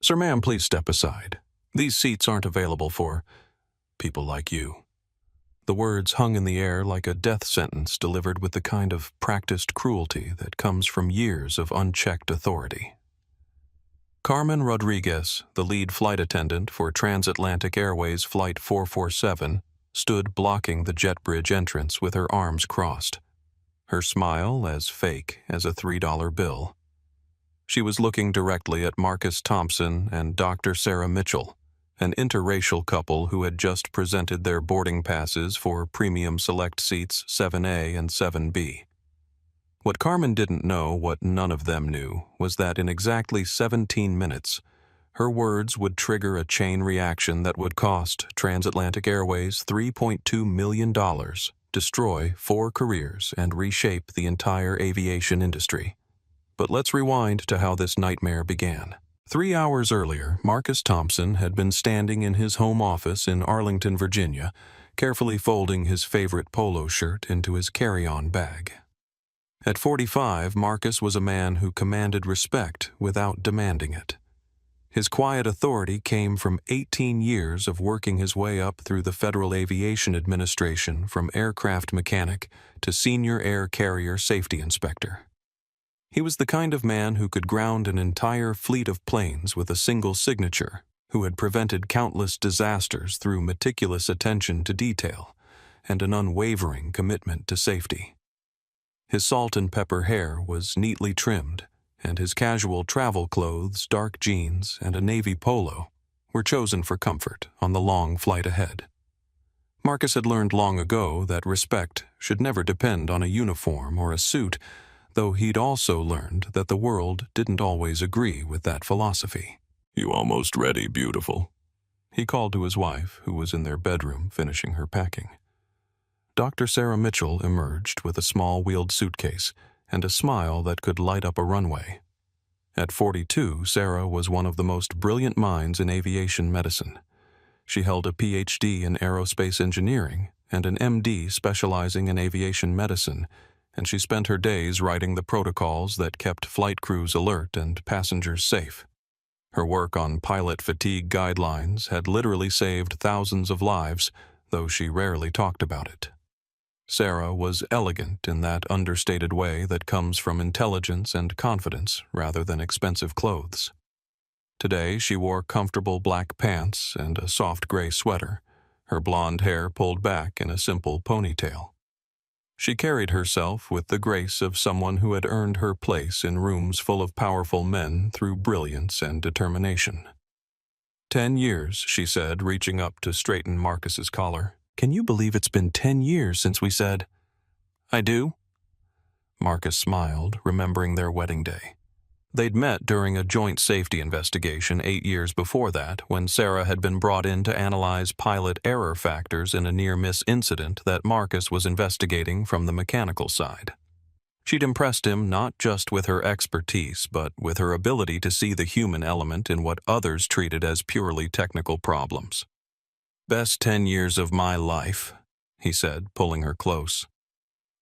Sir, ma'am, please step aside. These seats aren't available for people like you." The words hung in the air like a death sentence delivered with the kind of practiced cruelty that comes from years of unchecked authority. Carmen Rodriguez, the lead flight attendant for Transatlantic Airways Flight 447, stood blocking the jet bridge entrance with her arms crossed, her smile as fake as a $3 bill. She was looking directly at Marcus Thompson and Dr. Sarah Mitchell, an interracial couple who had just presented their boarding passes for premium select seats 7A and 7B. What Carmen didn't know, what none of them knew, was that in exactly 17 minutes, her words would trigger a chain reaction that would cost Transatlantic Airways $3.2 million, destroy 4 careers, and reshape the entire aviation industry. But let's rewind to how this nightmare began. 3 hours earlier, Marcus Thompson had been standing in his home office in Arlington, Virginia, carefully folding his favorite polo shirt into his carry-on bag. At 45, Marcus was a man who commanded respect without demanding it. His quiet authority came from 18 years of working his way up through the Federal Aviation Administration from aircraft mechanic to senior air carrier safety inspector. He was the kind of man who could ground an entire fleet of planes with a single signature, who had prevented countless disasters through meticulous attention to detail and an unwavering commitment to safety. His salt and pepper hair was neatly trimmed, and his casual travel clothes, dark jeans, and a navy polo were chosen for comfort on the long flight ahead. Marcus had learned long ago that respect should never depend on a uniform or a suit, though he'd also learned that the world didn't always agree with that philosophy. "You almost ready, beautiful?" he called to his wife, who was in their bedroom finishing her packing. Dr. Sarah Mitchell emerged with a small wheeled suitcase and a smile that could light up a runway. At 42, Sarah was one of the most brilliant minds in aviation medicine. She held a PhD in aerospace engineering and an MD specializing in aviation medicine, and she spent her days writing the protocols that kept flight crews alert and passengers safe. Her work on pilot fatigue guidelines had literally saved thousands of lives, though she rarely talked about it. Sarah was elegant in that understated way that comes from intelligence and confidence rather than expensive clothes. Today she wore comfortable black pants and a soft gray sweater, her blonde hair pulled back in a simple ponytail. She carried herself with the grace of someone who had earned her place in rooms full of powerful men through brilliance and determination. 10 years, she said, reaching up to straighten Marcus's collar. "Can you believe it's been 10 years since we said?" "I do." Marcus smiled, remembering their wedding day. They'd met during a joint safety investigation 8 years before that, when Sarah had been brought in to analyze pilot error factors in a near-miss incident that Marcus was investigating from the mechanical side. She'd impressed him not just with her expertise, but with her ability to see the human element in what others treated as purely technical problems. "Best 10 years of my life," he said, pulling her close.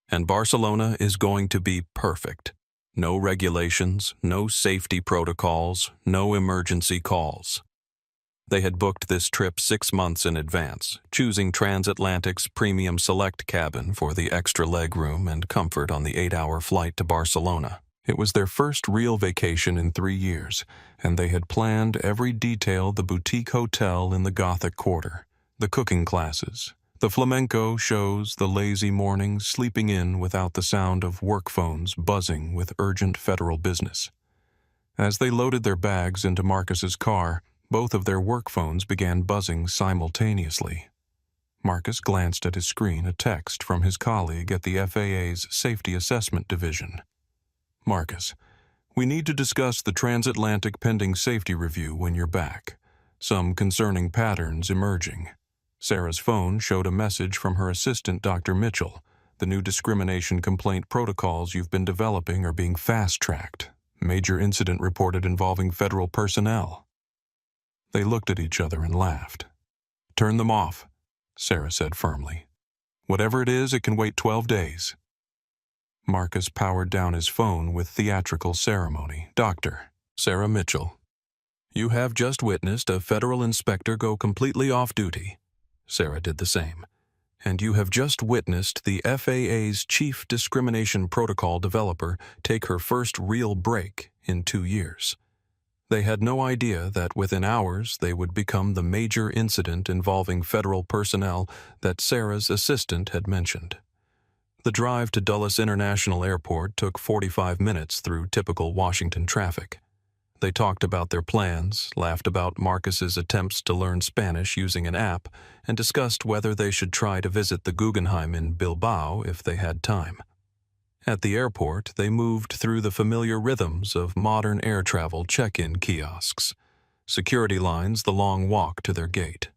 "And Barcelona is going to be perfect. No regulations, no safety protocols, no emergency calls." They had booked this trip 6 months in advance, choosing Transatlantic's premium select cabin for the extra legroom and comfort on the 8-hour flight to Barcelona. It was their first real vacation in 3 years, and they had planned every detail: the boutique hotel in the Gothic Quarter, the cooking classes, the flamenco shows, the lazy mornings sleeping in without the sound of work phones buzzing with urgent federal business. As they loaded their bags into Marcus's car, both of their work phones began buzzing simultaneously. Marcus glanced at his screen, a text from his colleague at the FAA's Safety Assessment Division. "Marcus, we need to discuss the transatlantic pending safety review when you're back. Some concerning patterns emerging." Sarah's phone showed a message from her assistant, Dr. Mitchell. "The new discrimination complaint protocols you've been developing are being fast-tracked. Major incident reported involving federal personnel." They looked at each other and laughed. "Turn them off," Sarah said firmly. "Whatever it is, it can wait 12 days. Marcus powered down his phone with theatrical ceremony. "Doctor, Sarah Mitchell. You have just witnessed a federal inspector go completely off duty. Sarah did the same. And you have just witnessed the FAA's Chief Discrimination Protocol developer take her first real break in 2 years. They had no idea that within hours they would become the major incident involving federal personnel that Sarah's assistant had mentioned. The drive to Dulles International Airport took 45 minutes through typical Washington traffic. They talked about their plans, laughed about Marcus's attempts to learn Spanish using an app, and discussed whether they should try to visit the Guggenheim in Bilbao if they had time. At the airport, they moved through the familiar rhythms of modern air travel check-in kiosks, security lines the long walk to their gate.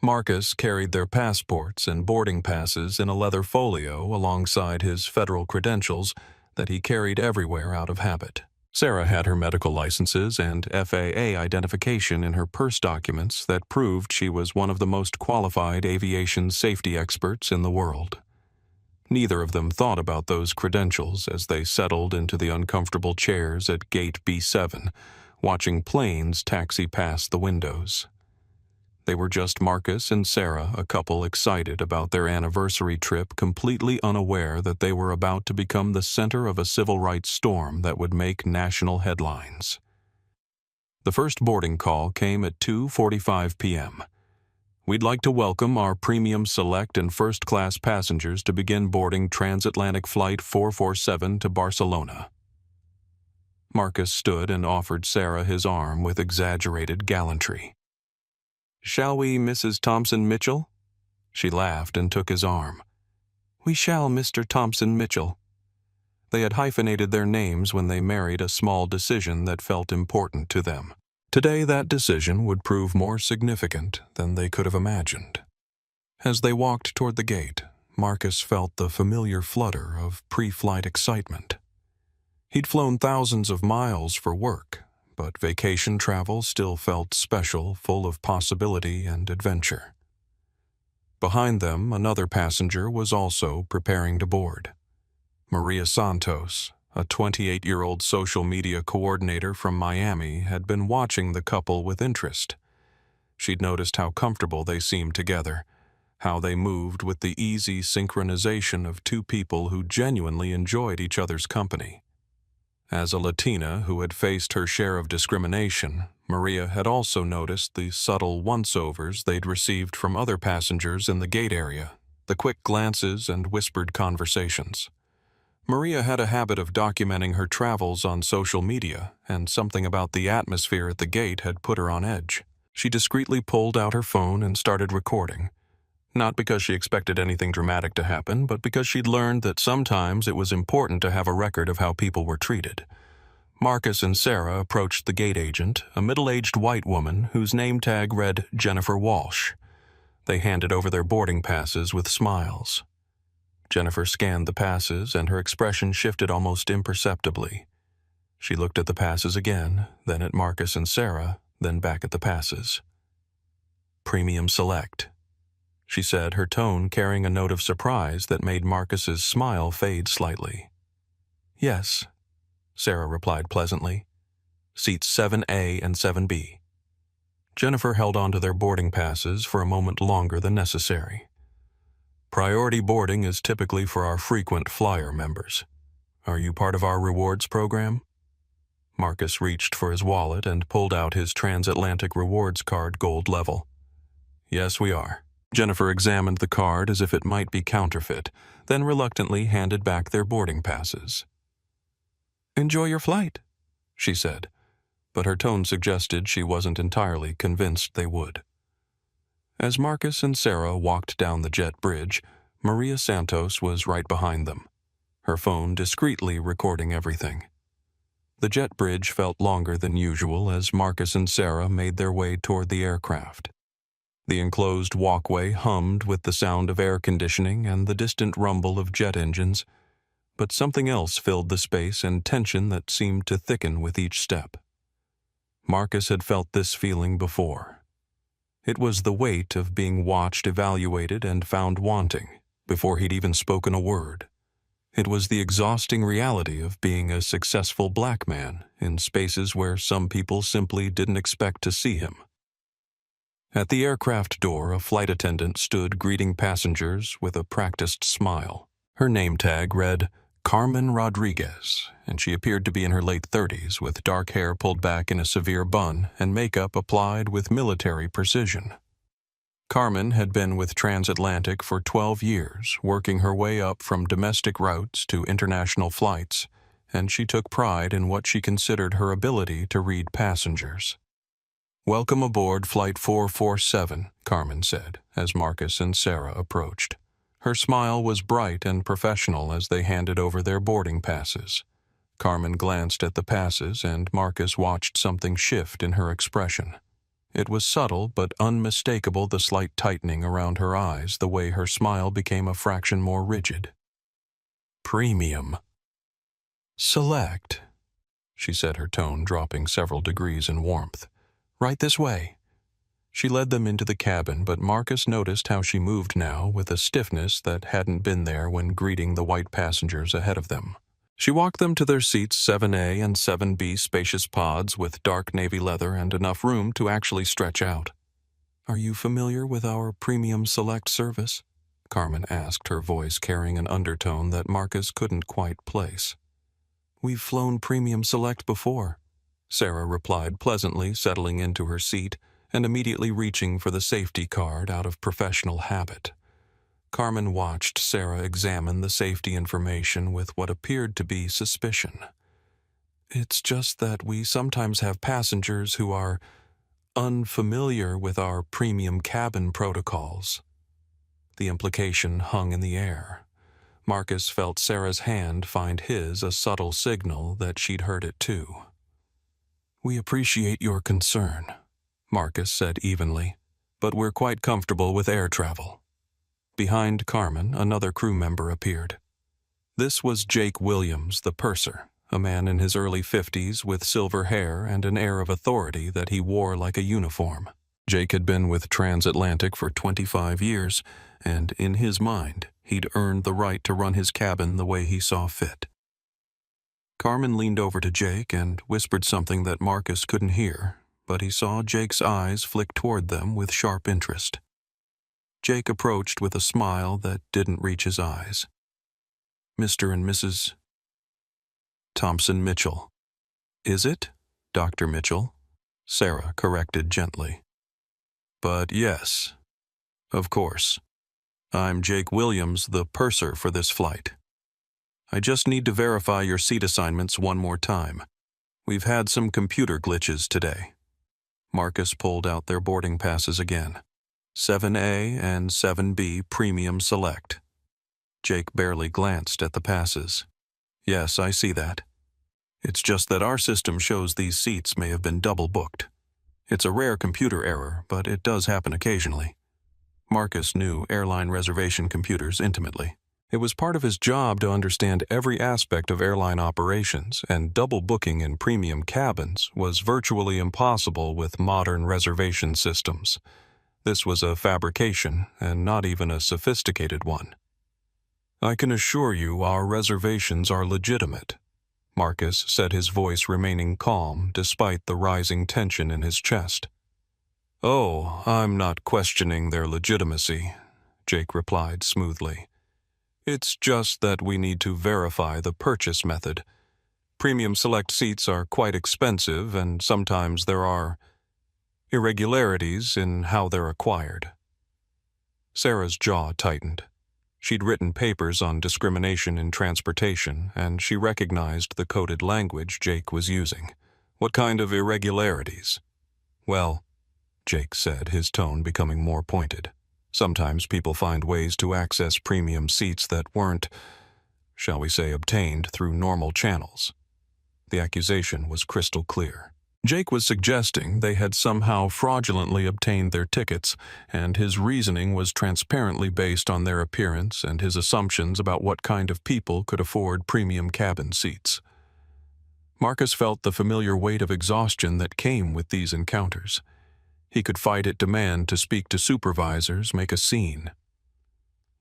Marcus carried their passports and boarding passes in a leather folio alongside his federal credentials that he carried everywhere out of habit. Sarah had her medical licenses and FAA identification in her purse documents that proved she was one of the most qualified aviation safety experts in the world. Neither of them thought about those credentials as they settled into the uncomfortable chairs at Gate B7, watching planes taxi past the windows. They were just Marcus and Sarah, a couple excited about their anniversary trip, completely unaware that they were about to become the center of a civil rights storm that would make national headlines. The first boarding call came at 2:45 p.m. We'd like to welcome our premium select and first-class passengers to begin boarding transatlantic flight 447 to Barcelona. Marcus stood and offered Sarah his arm with exaggerated gallantry. "Shall we, Mrs. Thompson-Mitchell?" She laughed and took his arm. "We shall, Mr. Thompson-Mitchell." They had hyphenated their names when they married a small decision that felt important to them. Today that decision would prove more significant than they could have imagined. As they walked toward the gate, Marcus felt the familiar flutter of pre-flight excitement. He'd flown thousands of miles for work, but vacation travel still felt special, full of possibility and adventure. Behind them, another passenger was also preparing to board. Maria Santos, a 28-year-old social media coordinator from Miami, had been watching the couple with interest. She'd noticed how comfortable they seemed together, how they moved with the easy synchronization of two people who genuinely enjoyed each other's company. As a Latina who had faced her share of discrimination, Maria had also noticed the subtle once-overs they'd received from other passengers in the gate area, the quick glances and whispered conversations. Maria had a habit of documenting her travels on social media, and something about the atmosphere at the gate had put her on edge. She discreetly pulled out her phone and started recording. Not because she expected anything dramatic to happen, but because she'd learned that sometimes it was important to have a record of how people were treated. Marcus and Sarah approached the gate agent, a middle-aged white woman whose name tag read Jennifer Walsh. They handed over their boarding passes with smiles. Jennifer scanned the passes, and her expression shifted almost imperceptibly. She looked at the passes again, then at Marcus and Sarah, then back at the passes. "Premium Select," she said, her tone carrying a note of surprise that made Marcus's smile fade slightly. "Yes," Sarah replied pleasantly. "Seats 7A and 7B." Jennifer held on to their boarding passes for a moment longer than necessary. "Priority boarding is typically for our frequent flyer members. Are you part of our rewards program?" Marcus reached for his wallet and pulled out his transatlantic rewards card gold level. "Yes, we are." Jennifer examined the card as if it might be counterfeit, then reluctantly handed back their boarding passes. "Enjoy your flight," she said, but her tone suggested she wasn't entirely convinced they would. As Marcus and Sarah walked down the jet bridge, Maria Santos was right behind them, her phone discreetly recording everything. The jet bridge felt longer than usual as Marcus and Sarah made their way toward the aircraft. The enclosed walkway hummed with the sound of air conditioning and the distant rumble of jet engines, but something else filled the space and tension that seemed to thicken with each step. Marcus had felt this feeling before. It was the weight of being watched, evaluated, and found wanting before he'd even spoken a word. It was the exhausting reality of being a successful black man in spaces where some people simply didn't expect to see him. At the aircraft door, a flight attendant stood greeting passengers with a practiced smile. Her name tag read Carmen Rodriguez, and she appeared to be in her late 30s with dark hair pulled back in a severe bun and makeup applied with military precision. Carmen had been with Transatlantic for 12 years, working her way up from domestic routes to international flights, and she took pride in what she considered her ability to read passengers. "Welcome aboard Flight 447, Carmen said, as Marcus and Sarah approached. Her smile was bright and professional as they handed over their boarding passes. Carmen glanced at the passes, and Marcus watched something shift in her expression. It was subtle but unmistakable, the slight tightening around her eyes, the way her smile became a fraction more rigid. "Premium. Select," she said, her tone dropping several degrees in warmth. "Right this way." She led them into the cabin, but Marcus noticed how she moved now with a stiffness that hadn't been there when greeting the white passengers ahead of them. She walked them to their seats, 7A and 7B, spacious pods with dark navy leather and enough room to actually stretch out. "Are you familiar with our Premium Select service?" Carmen asked, her voice carrying an undertone that Marcus couldn't quite place. "We've flown Premium Select before," Sarah replied pleasantly, settling into her seat and immediately reaching for the safety card out of professional habit. Carmen watched Sarah examine the safety information with what appeared to be suspicion. "It's just that we sometimes have passengers who are unfamiliar with our premium cabin protocols." The implication hung in the air. Marcus felt Sarah's hand find his, a subtle signal that she'd heard it too. "We appreciate your concern," Marcus said evenly, "but we're quite comfortable with air travel." Behind Carmen, another crew member appeared. This was Jake Williams, the purser, a man in his early 50s with silver hair and an air of authority that he wore like a uniform. Jake had been with Transatlantic for 25 years, and in his mind, he'd earned the right to run his cabin the way he saw fit. Carmen leaned over to Jake and whispered something that Marcus couldn't hear, but he saw Jake's eyes flick toward them with sharp interest. Jake approached with a smile that didn't reach his eyes. "Mr. and Mrs. Thompson Mitchell." "Is it, Dr. Mitchell?" Sarah corrected gently. "But yes, of course. I'm Jake Williams, the purser for this flight. I just need to verify your seat assignments one more time. We've had some computer glitches today." Marcus pulled out their boarding passes again. 7A and 7B Premium Select. Jake barely glanced at the passes. "Yes, I see that. It's just that our system shows these seats may have been double booked. It's a rare computer error, but it does happen occasionally." Marcus knew airline reservation computers intimately. It was part of his job to understand every aspect of airline operations, and double booking in premium cabins was virtually impossible with modern reservation systems. This was a fabrication, and not even a sophisticated one. "I can assure you our reservations are legitimate," Marcus said, his voice remaining calm despite the rising tension in his chest. "Oh, I'm not questioning their legitimacy," Jake replied smoothly. "It's just that we need to verify the purchase method. Premium Select seats are quite expensive, and sometimes there are irregularities in how they're acquired." Sarah's jaw tightened. She'd written papers on discrimination in transportation, and she recognized the coded language Jake was using. "What kind of irregularities?" "Well," Jake said, his tone becoming more pointed, "sometimes people find ways to access premium seats that weren't, shall we say, obtained through normal channels." The accusation was crystal clear. Jake was suggesting they had somehow fraudulently obtained their tickets, and his reasoning was transparently based on their appearance and his assumptions about what kind of people could afford premium cabin seats. Marcus felt the familiar weight of exhaustion that came with these encounters. He could fight at demand to speak to supervisors, make a scene.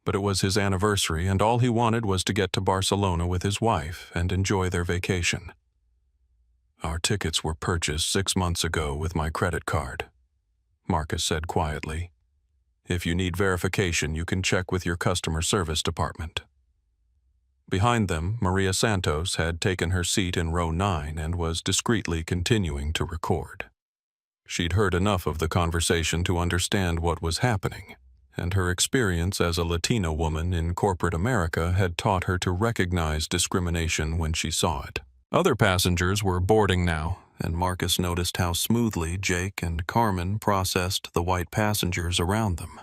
but it was his anniversary and all he wanted was to get to Barcelona with his wife and enjoy their vacation. "Our tickets were purchased 6 months ago with my credit card," Marcus said quietly. "If you need verification, you can check with your customer service department." Behind them, Maria Santos had taken her seat in row 9 and was discreetly continuing to record. She'd heard enough of the conversation to understand what was happening, and her experience as a Latino woman in corporate America had taught her to recognize discrimination when she saw it. Other passengers were boarding now, and Marcus noticed how smoothly Jake and Carmen processed the white passengers around them.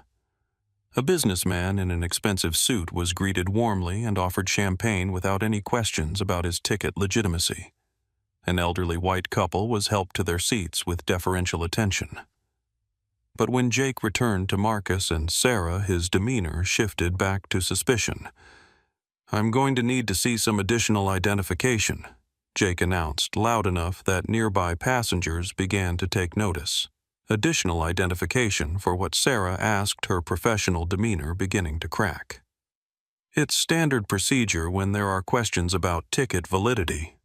A businessman in an expensive suit was greeted warmly and offered champagne without any questions about his ticket legitimacy. An elderly white couple was helped to their seats with deferential attention. But when Jake returned to Marcus and Sarah, his demeanor shifted back to suspicion. "I'm going to need to see some additional identification," Jake announced loud enough that nearby passengers began to take notice. Additional identification for what Sarah asked, her professional demeanor beginning to crack. "It's standard procedure when there are questions about ticket validity,"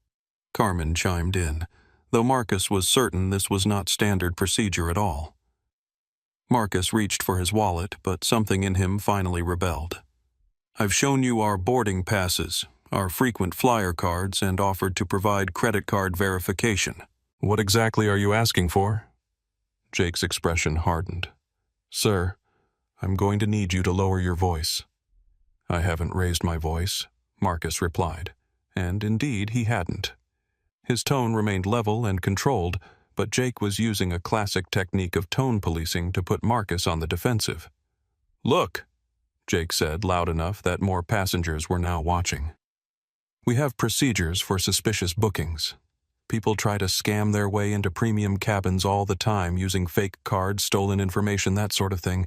Carmen chimed in, though Marcus was certain this was not standard procedure at all. Marcus reached for his wallet, but something in him finally rebelled. "I've shown you our boarding passes, our frequent flyer cards, and offered to provide credit card verification. What exactly are you asking for?" Jake's expression hardened. "Sir, I'm going to need you to lower your voice." "I haven't raised my voice," Marcus replied, and indeed he hadn't. His tone remained level and controlled, but Jake was using a classic technique of tone policing to put Marcus on the defensive. "Look," Jake said loud enough that more passengers were now watching. "We have procedures for suspicious bookings. People try to scam their way into premium cabins all the time using fake cards, stolen information, that sort of thing."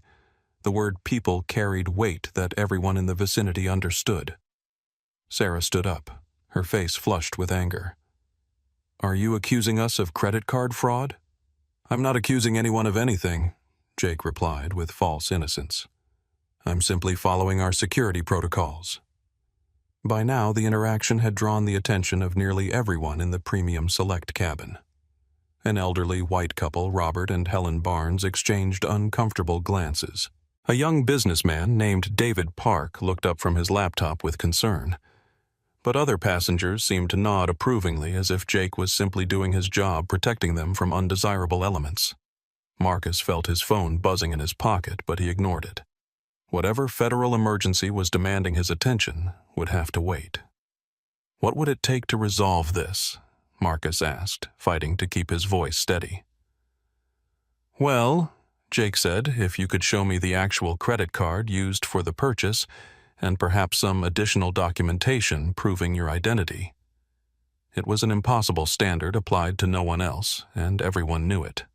The word "people" carried weight that everyone in the vicinity understood. Sarah stood up, her face flushed with anger. "Are you accusing us of credit card fraud?" "I'm not accusing anyone of anything," Jake replied with false innocence. "I'm simply following our security protocols." By now, the interaction had drawn the attention of nearly everyone in the premium select cabin. An elderly white couple, Robert and Helen Barnes, exchanged uncomfortable glances. A young businessman named David Park looked up from his laptop with concern. But other passengers seemed to nod approvingly as if Jake was simply doing his job protecting them from undesirable elements. Marcus felt his phone buzzing in his pocket, but he ignored it. Whatever federal emergency was demanding his attention would have to wait. "What would it take to resolve this?" Marcus asked, fighting to keep his voice steady. "Well," Jake said, "if you could show me the actual credit card used for the purchase, and perhaps some additional documentation proving your identity." It was an impossible standard applied to no one else, and everyone knew it.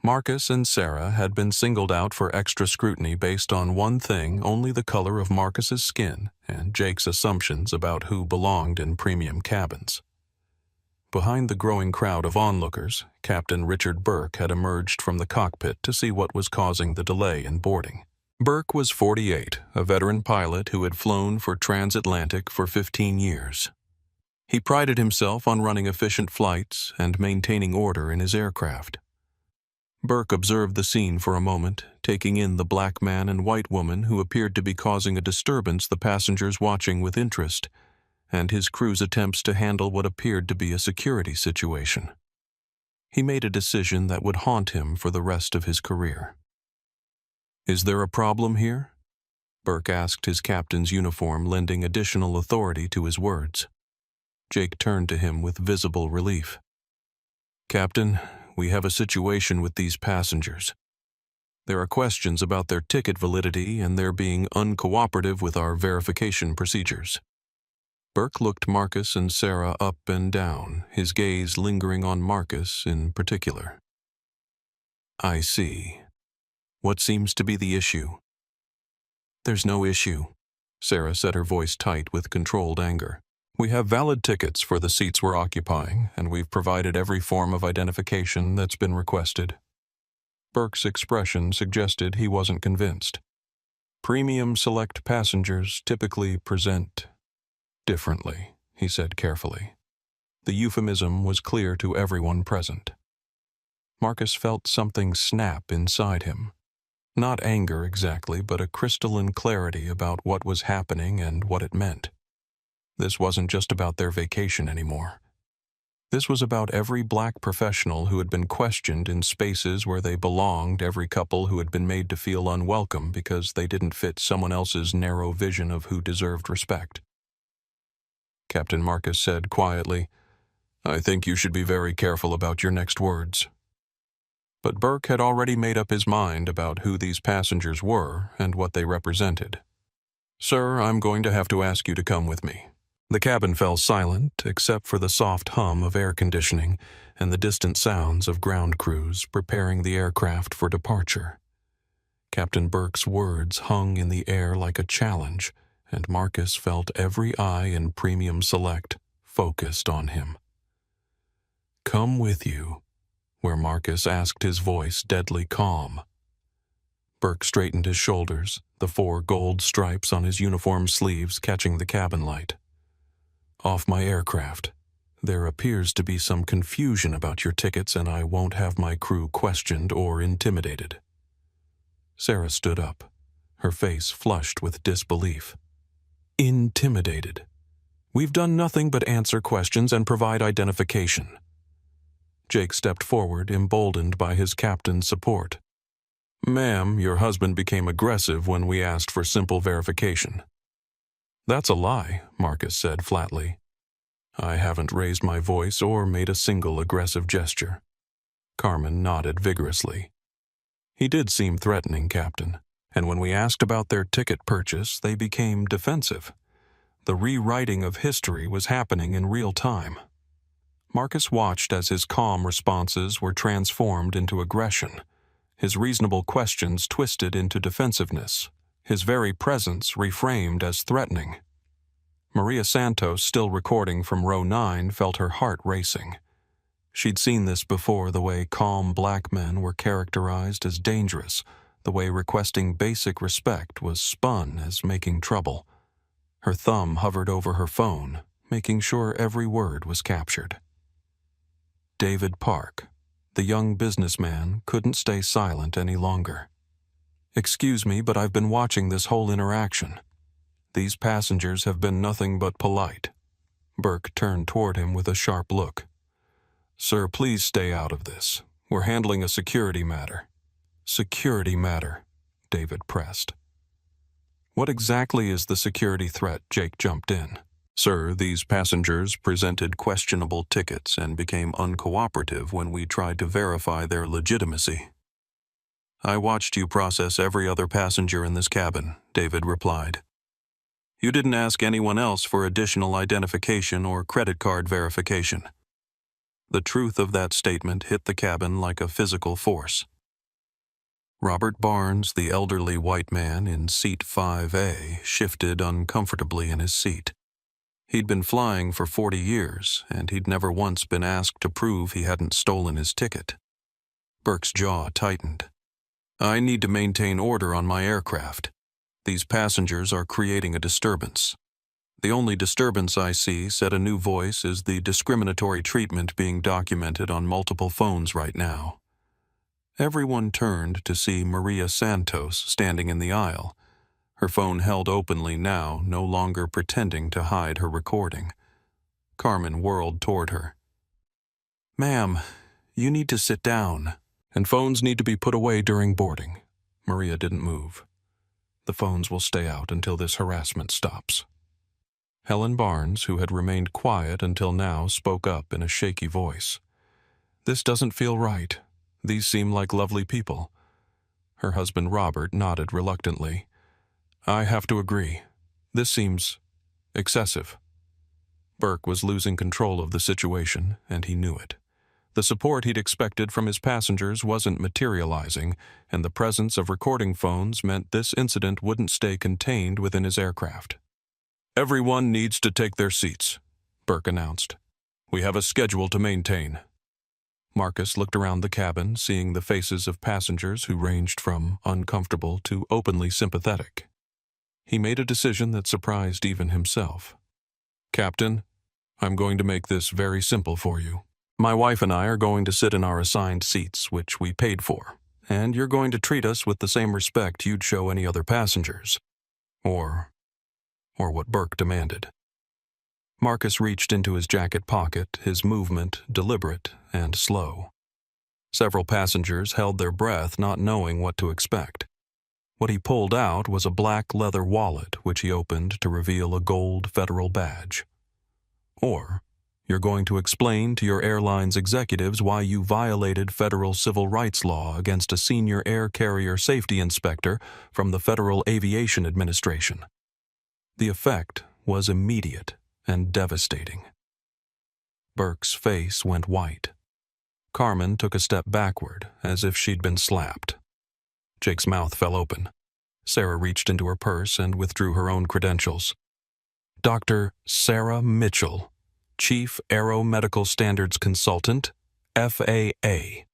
Marcus and Sarah had been singled out for extra scrutiny based on one thing, only the color of Marcus's skin and Jake's assumptions about who belonged in premium cabins. Behind the growing crowd of onlookers, Captain Richard Burke had emerged from the cockpit to see what was causing the delay in boarding. Burke was 48, a veteran pilot who had flown for Transatlantic for 15 years. He prided himself on running efficient flights and maintaining order in his aircraft. Burke observed the scene for a moment, taking in the black man and white woman who appeared to be causing a disturbance, the passengers watching with interest, and his crew's attempts to handle what appeared to be a security situation. He made a decision that would haunt him for the rest of his career. "Is there a problem here?" Burke asked, his captain's uniform lending additional authority to his words. Jake turned to him with visible relief. "Captain, we have a situation with these passengers. There are questions about their ticket validity and their being uncooperative with our verification procedures." Burke looked Marcus and Sarah up and down, his gaze lingering on Marcus in particular. "I see. What seems to be the issue?" "There's no issue," Sarah said, her voice tight with controlled anger. "We have valid tickets for the seats we're occupying, and we've provided every form of identification that's been requested." Burke's expression suggested he wasn't convinced. Premium select passengers typically present differently, he said carefully. The euphemism was clear to everyone present. Marcus felt something snap inside him. Not anger exactly, but a crystalline clarity about what was happening and what it meant. This wasn't just about their vacation anymore. This was about every black professional who had been questioned in spaces where they belonged, every couple who had been made to feel unwelcome because they didn't fit someone else's narrow vision of who deserved respect. Captain Marcus said quietly, "I think you should be very careful about your next words." But Burke had already made up his mind about who these passengers were and what they represented. "Sir, I'm going to have to ask you to come with me." The cabin fell silent, except for the soft hum of air conditioning and the distant sounds of ground crews preparing the aircraft for departure. Captain Burke's words hung in the air like a challenge, and Marcus felt every eye in Premium Select focused on him. "Come with you," where Marcus asked, his voice deadly calm. Burke straightened his shoulders, the 4 gold stripes on his uniform sleeves catching the cabin light. "Off my aircraft. There appears to be some confusion about your tickets, and I won't have my crew questioned or intimidated." Sarah stood up, her face flushed with disbelief. "Intimidated? We've done nothing but answer questions and provide identification." Jake stepped forward, emboldened by his captain's support. "Ma'am, your husband became aggressive when we asked for simple verification." "That's a lie," Marcus said flatly. "I haven't raised my voice or made a single aggressive gesture." Carmen nodded vigorously. "He did seem threatening, Captain, and when we asked about their ticket purchase, they became defensive. The rewriting of history was happening in real time." Marcus watched as his calm responses were transformed into aggression, his reasonable questions twisted into defensiveness, his very presence reframed as threatening. Maria Santos, still recording from row 9, felt her heart racing. She'd seen this before, the way calm black men were characterized as dangerous, the way requesting basic respect was spun as making trouble. Her thumb hovered over her phone, making sure every word was captured. David Park, the young businessman, couldn't stay silent any longer. "Excuse me, but I've been watching this whole interaction. These passengers have been nothing but polite." Burke turned toward him with a sharp look. "Sir, please stay out of this. We're handling a security matter." "Security matter," David pressed. "What exactly is the security threat?" Jake jumped in. "Sir, these passengers presented questionable tickets and became uncooperative when we tried to verify their legitimacy." "I watched you process every other passenger in this cabin," David replied. "You didn't ask anyone else for additional identification or credit card verification." The truth of that statement hit the cabin like a physical force. Robert Barnes, the elderly white man in seat 5A, shifted uncomfortably in his seat. He'd been flying for 40 years, and he'd never once been asked to prove he hadn't stolen his ticket. Burke's jaw tightened. "I need to maintain order on my aircraft. These passengers are creating a disturbance. The only disturbance I see," said a new voice, "is the discriminatory treatment being documented on multiple phones right now." Everyone turned to see Maria Santos standing in the aisle, her phone held openly now, no longer pretending to hide her recording. Carmen whirled toward her. "Ma'am, you need to sit down, and phones need to be put away during boarding." Maria didn't move. "The phones will stay out until this harassment stops." Helen Barnes, who had remained quiet until now, spoke up in a shaky voice. "This doesn't feel right. These seem like lovely people." Her husband Robert nodded reluctantly. "I have to agree. This seems excessive." Burke was losing control of the situation, and he knew it. The support he'd expected from his passengers wasn't materializing, and the presence of recording phones meant this incident wouldn't stay contained within his aircraft. "Everyone needs to take their seats," Burke announced. "We have a schedule to maintain." Marcus looked around the cabin, seeing the faces of passengers who ranged from uncomfortable to openly sympathetic. He made a decision that surprised even himself. "Captain, I'm going to make this very simple for you. My wife and I are going to sit in our assigned seats, which we paid for, and you're going to treat us with the same respect you'd show any other passengers." Or what Burke demanded. Marcus reached into his jacket pocket, his movement deliberate and slow. Several passengers held their breath, not knowing what to expect. What he pulled out was a black leather wallet, which he opened to reveal a gold federal badge. "Or you're going to explain to your airline's executives why you violated federal civil rights law against a senior air carrier safety inspector from the Federal Aviation Administration." The effect was immediate and devastating. Burke's face went white. Carmen took a step backward, as if she'd been slapped. Jake's mouth fell open. Sarah reached into her purse and withdrew her own credentials. "Dr. Sarah Mitchell, Chief Aero Medical Standards Consultant, FAA.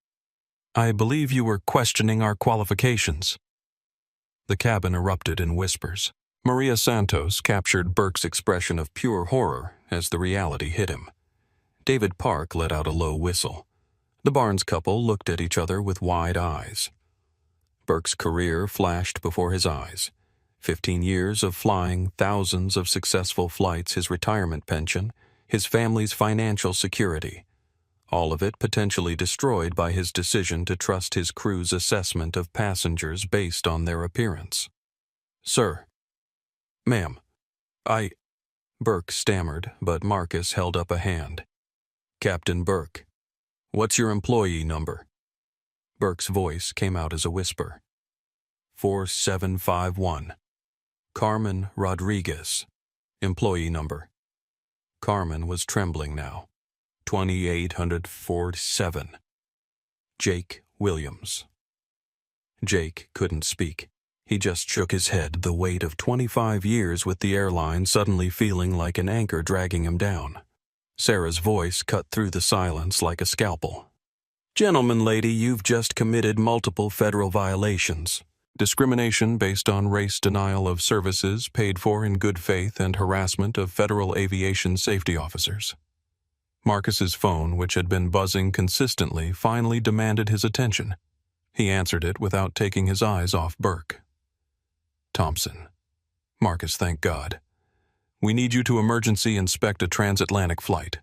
I believe you were questioning our qualifications." The cabin erupted in whispers. Maria Santos captured Burke's expression of pure horror as the reality hit him. David Park let out a low whistle. The Barnes couple looked at each other with wide eyes. Burke's career flashed before his eyes. 15 years of flying, thousands of successful flights, his retirement pension, his family's financial security. All of it potentially destroyed by his decision to trust his crew's assessment of passengers based on their appearance. "Sir. Ma'am. Burke stammered, but Marcus held up a hand. "Captain Burke. What's your employee number?" Burke's voice came out as a whisper. 4751. Carmen Rodriguez. Employee number. Carmen was trembling now. 2847. Jake Williams. Jake couldn't speak. He just shook his head, the weight of 25 years with the airline suddenly feeling like an anchor dragging him down. Sarah's voice cut through the silence like a scalpel. "Gentlemen, lady, you've just committed multiple federal violations. Discrimination based on race, denial of services paid for in good faith, and harassment of federal aviation safety officers." Marcus's phone, which had been buzzing consistently, finally demanded his attention. He answered it without taking his eyes off Burke. "Thompson. Marcus, thank God. We need you to emergency inspect a transatlantic flight.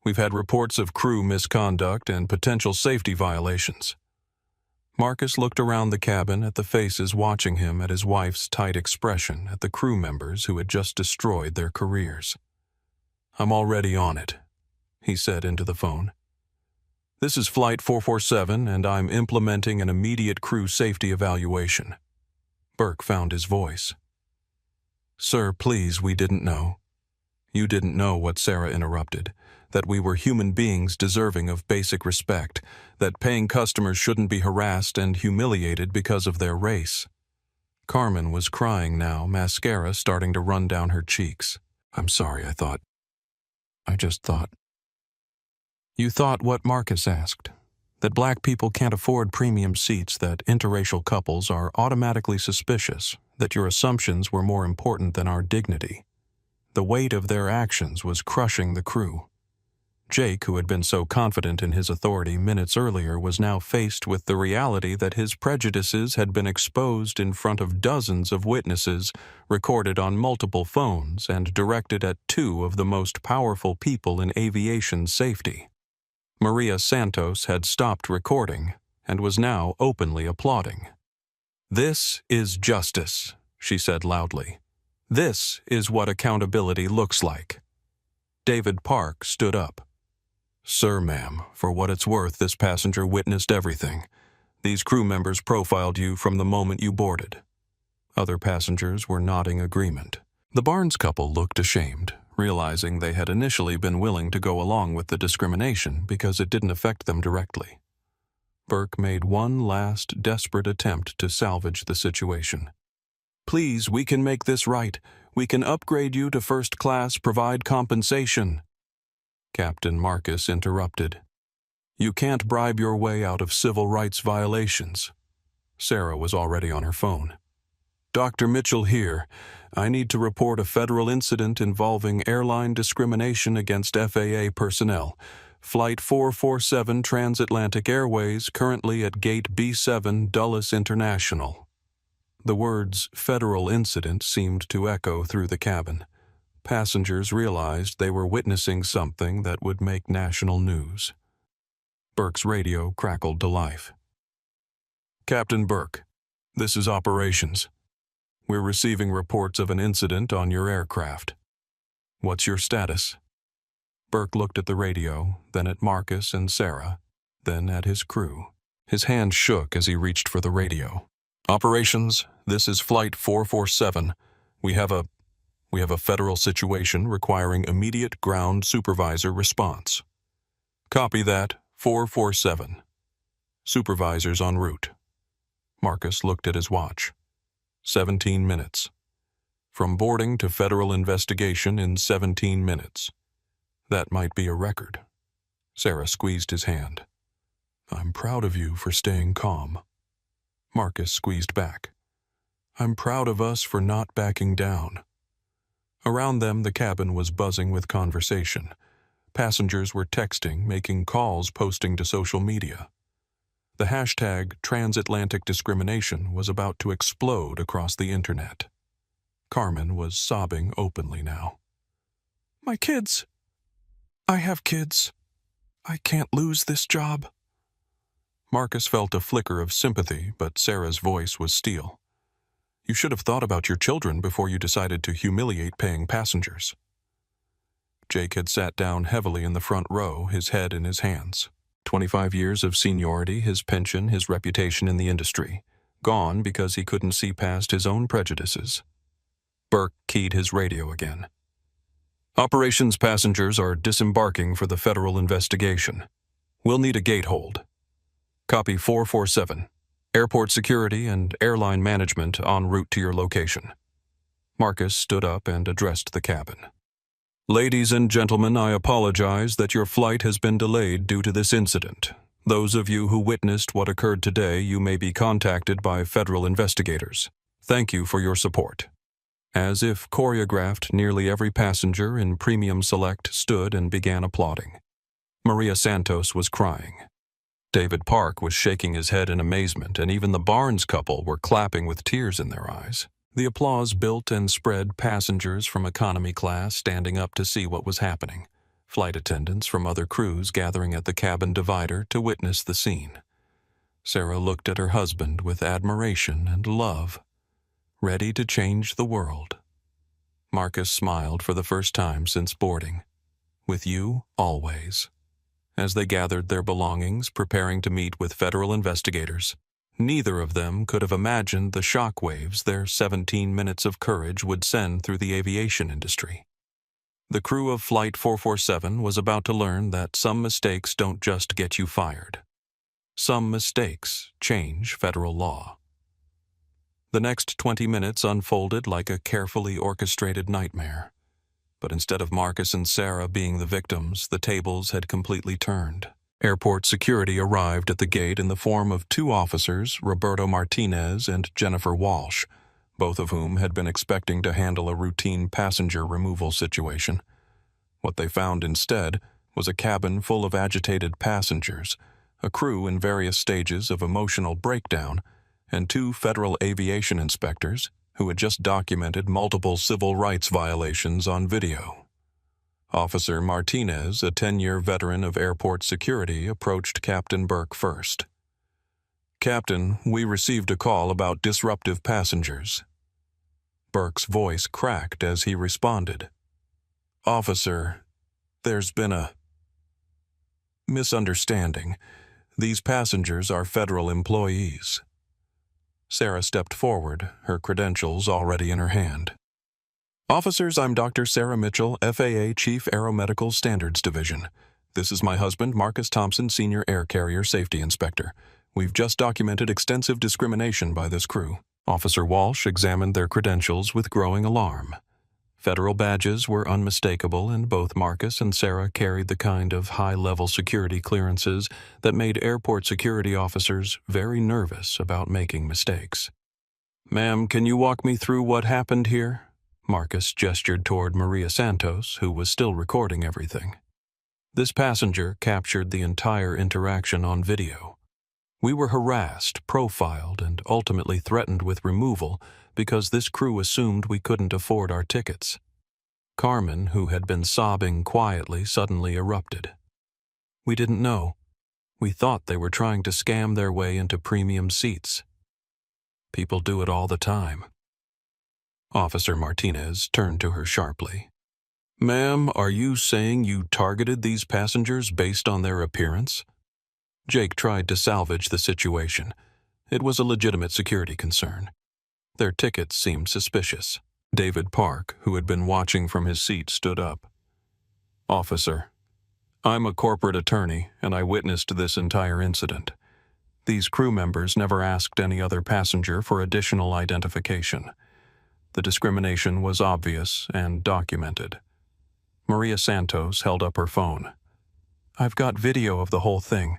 We've had reports of crew misconduct and potential safety violations." Marcus looked around the cabin at the faces watching him, at his wife's tight expression, at the crew members who had just destroyed their careers. "I'm already on it," he said into the phone. "This is Flight 447, and I'm implementing an immediate crew safety evaluation." Burke found his voice. "Sir, please, we didn't know." "You didn't know what?" Sarah interrupted. "That we were human beings deserving of basic respect, that paying customers shouldn't be harassed and humiliated because of their race." Carmen was crying now, mascara starting to run down her cheeks. "I'm sorry, I just thought." "You thought what?" Marcus asked. "That black people can't afford premium seats, that interracial couples are automatically suspicious, that your assumptions were more important than our dignity." The weight of their actions was crushing the crew. Jake, who had been so confident in his authority minutes earlier, was now faced with the reality that his prejudices had been exposed in front of dozens of witnesses, recorded on multiple phones, and directed at two of the most powerful people in aviation safety. Maria Santos had stopped recording and was now openly applauding. "This is justice," she said loudly. "This is what accountability looks like." David Park stood up. "Sir, ma'am, for what it's worth, this passenger witnessed everything. These crew members profiled you from the moment you boarded." Other passengers were nodding agreement. The Barnes couple looked ashamed, realizing they had initially been willing to go along with the discrimination because it didn't affect them directly. Burke made one last desperate attempt to salvage the situation. "Please, we can make this right. We can upgrade you to first class, provide compensation." Captain Marcus interrupted. "You can't bribe your way out of civil rights violations." Sarah was already on her phone. Dr. Mitchell here. I need to report a federal incident involving airline discrimination against FAA personnel. Flight 447 Transatlantic Airways, currently at Gate B7, Dulles International. The words federal incident seemed to echo through the cabin. Passengers realized they were witnessing something that would make national news. Burke's radio crackled to life. Captain Burke, this is operations. We're receiving reports of an incident on your aircraft. What's your status? Burke looked at the radio, then at Marcus and Sarah, then at his crew. His hand shook as he reached for the radio. Operations, this is Flight 447. We have a federal situation requiring immediate ground supervisor response. Copy that, 447. Supervisors en route. Marcus looked at his watch. 17 minutes. From boarding to federal investigation in 17 minutes. That might be a record. Sarah squeezed his hand. I'm proud of you for staying calm. Marcus squeezed back. I'm proud of us for not backing down. Around them, the cabin was buzzing with conversation. Passengers were texting, making calls, posting to social media. The hashtag transatlantic discrimination was about to explode across the internet. Carmen was sobbing openly now. My kids. I have kids. I can't lose this job. Marcus felt a flicker of sympathy, but Sarah's voice was steel. You should have thought about your children before you decided to humiliate paying passengers. Jake had sat down heavily in the front row, his head in his hands. 25 years of seniority, his pension, his reputation in the industry. Gone because he couldn't see past his own prejudices. Burke keyed his radio again. Operations passengers are disembarking for the federal investigation. We'll need a gate hold. Copy 447. Airport security and airline management en route to your location. Marcus stood up and addressed the cabin. Ladies and gentlemen, I apologize that your flight has been delayed due to this incident. Those of you who witnessed what occurred today, you may be contacted by federal investigators. Thank you for your support. As if choreographed, nearly every passenger in Premium Select stood and began applauding. Maria Santos was crying. David Park was shaking his head in amazement, and even the Barnes couple were clapping with tears in their eyes. The applause built and spread, passengers from economy class standing up to see what was happening, flight attendants from other crews gathering at the cabin divider to witness the scene. Sarah looked at her husband with admiration and love, ready to change the world. Marcus smiled for the first time since boarding. With you, always. As they gathered their belongings, preparing to meet with federal investigators, neither of them could have imagined the shockwaves their 17 minutes of courage would send through the aviation industry. The crew of Flight 447 was about to learn that some mistakes don't just get you fired. Some mistakes change federal law. The next 20 minutes unfolded like a carefully orchestrated nightmare. But instead of Marcus and Sarah being the victims, the tables had completely turned. Airport security arrived at the gate in the form of two officers, Roberto Martinez and Jennifer Walsh, both of whom had been expecting to handle a routine passenger removal situation. What they found instead was a cabin full of agitated passengers, a crew in various stages of emotional breakdown, and two federal aviation inspectors who had just documented multiple civil rights violations on video. Officer Martinez, a 10-year veteran of airport security, approached Captain Burke first. Captain, we received a call about disruptive passengers. Burke's voice cracked as he responded. Officer, there's been a misunderstanding. These passengers are federal employees. Sarah stepped forward, her credentials already in her hand. Officers, I'm Dr. Sarah Mitchell, FAA Chief Aeromedical Standards Division. This is my husband, Marcus Thompson, Senior Air Carrier Safety Inspector. We've just documented extensive discrimination by this crew. Officer Walsh examined their credentials with growing alarm. Federal badges were unmistakable, and both Marcus and Sarah carried the kind of high-level security clearances that made airport security officers very nervous about making mistakes. Ma'am, can you walk me through what happened here? Marcus gestured toward Maria Santos, who was still recording everything. This passenger captured the entire interaction on video. We were harassed, profiled, and ultimately threatened with removal because this crew assumed we couldn't afford our tickets. Carmen, who had been sobbing quietly, suddenly erupted. We didn't know. We thought they were trying to scam their way into premium seats. People do it all the time. Officer Martinez turned to her sharply. Ma'am, are you saying you targeted these passengers based on their appearance? Jake tried to salvage the situation. It was a legitimate security concern. Their tickets seemed suspicious. David Park, who had been watching from his seat, stood up. Officer, I'm a corporate attorney, and I witnessed this entire incident. These crew members never asked any other passenger for additional identification. The discrimination was obvious and documented. Maria Santos held up her phone. I've got video of the whole thing.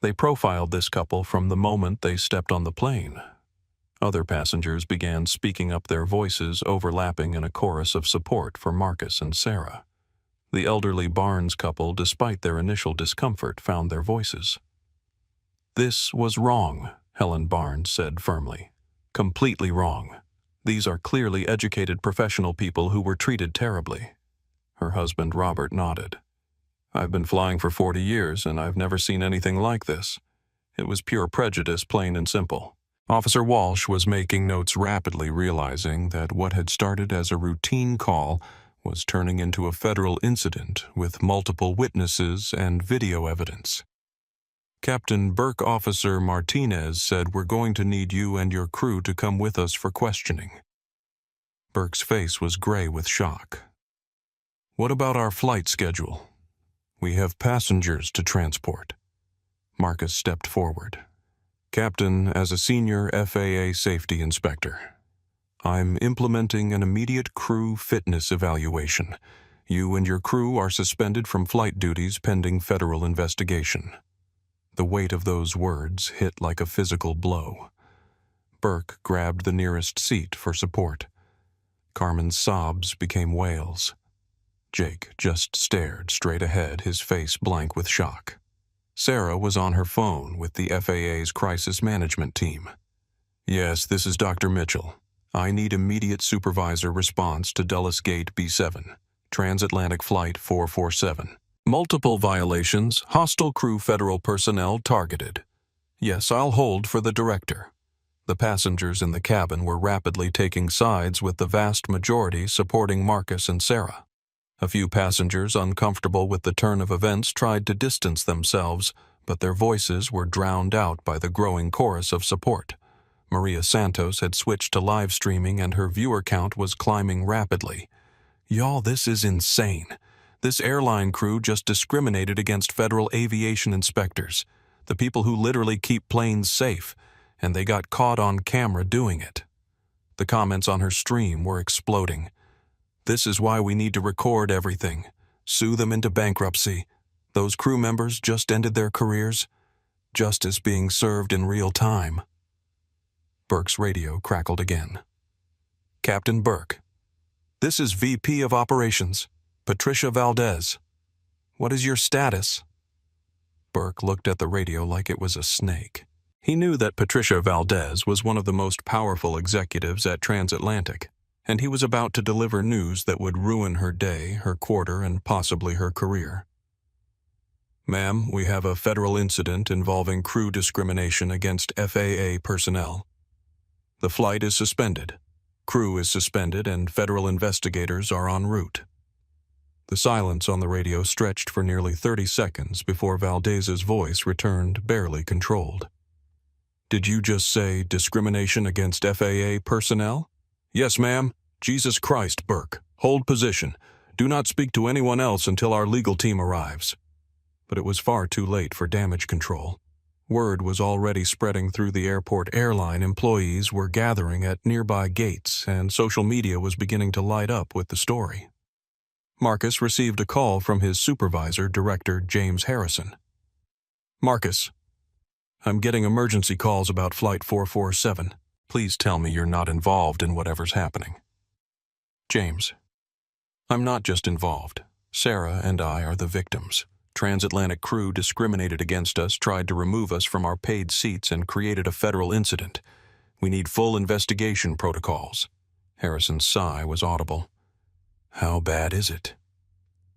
They profiled this couple from the moment they stepped on the plane. Other passengers began speaking up, their voices overlapping in a chorus of support for Marcus and Sarah. The elderly Barnes couple, despite their initial discomfort, found their voices. This was wrong, Helen Barnes said firmly. Completely wrong. These are clearly educated professional people who were treated terribly. Her husband Robert nodded. I've been flying for 40 years and I've never seen anything like this. It was pure prejudice, plain and simple. Officer Walsh was making notes rapidly, realizing that what had started as a routine call was turning into a federal incident with multiple witnesses and video evidence. Captain Burke Officer Martinez said we're going to need you and your crew to come with us for questioning. Burke's face was gray with shock. What about our flight schedule? We have passengers to transport. Marcus stepped forward. Captain, as a senior FAA safety inspector, I'm implementing an immediate crew fitness evaluation. You and your crew are suspended from flight duties pending federal investigation. The weight of those words hit like a physical blow. Burke grabbed the nearest seat for support. Carmen's sobs became wails. Jake just stared straight ahead, his face blank with shock. Sarah was on her phone with the FAA's crisis management team. Yes, this is Dr. Mitchell. I need immediate supervisor response to Dulles Gate B7, transatlantic flight 447. Multiple violations, hostile crew federal personnel targeted. Yes, I'll hold for the director. The passengers in the cabin were rapidly taking sides, with the vast majority supporting Marcus and Sarah. A few passengers, uncomfortable with the turn of events, tried to distance themselves, but their voices were drowned out by the growing chorus of support. Maria Santos had switched to live streaming and her viewer count was climbing rapidly. Y'all, this is insane. This airline crew just discriminated against federal aviation inspectors, the people who literally keep planes safe, and they got caught on camera doing it. The comments on her stream were exploding. This is why we need to record everything. Sue them into bankruptcy. Those crew members just ended their careers. Justice being served in real time. Burke's radio crackled again. Captain Burke, this is VP of Operations, Patricia Valdez. What is your status? Burke looked at the radio like it was a snake. He knew that Patricia Valdez was one of the most powerful executives at Transatlantic, and he was about to deliver news that would ruin her day, her quarter, and possibly her career. Ma'am, we have a federal incident involving crew discrimination against FAA personnel. The flight is suspended, crew is suspended, and federal investigators are en route. The silence on the radio stretched for nearly 30 seconds before Valdez's voice returned, barely controlled. Did you just say discrimination against FAA personnel? Yes, ma'am. Jesus Christ, Burke. Hold position. Do not speak to anyone else until our legal team arrives. But it was far too late for damage control. Word was already spreading through the airport. Airline employees were gathering at nearby gates, and social media was beginning to light up with the story. Marcus received a call from his supervisor, Director James Harrison. Marcus, I'm getting emergency calls about Flight 447. Please tell me you're not involved in whatever's happening. James. I'm not just involved. Sarah and I are the victims. Transatlantic crew discriminated against us, tried to remove us from our paid seats, and created a federal incident. We need full investigation protocols. Harrison's sigh was audible. How bad is it?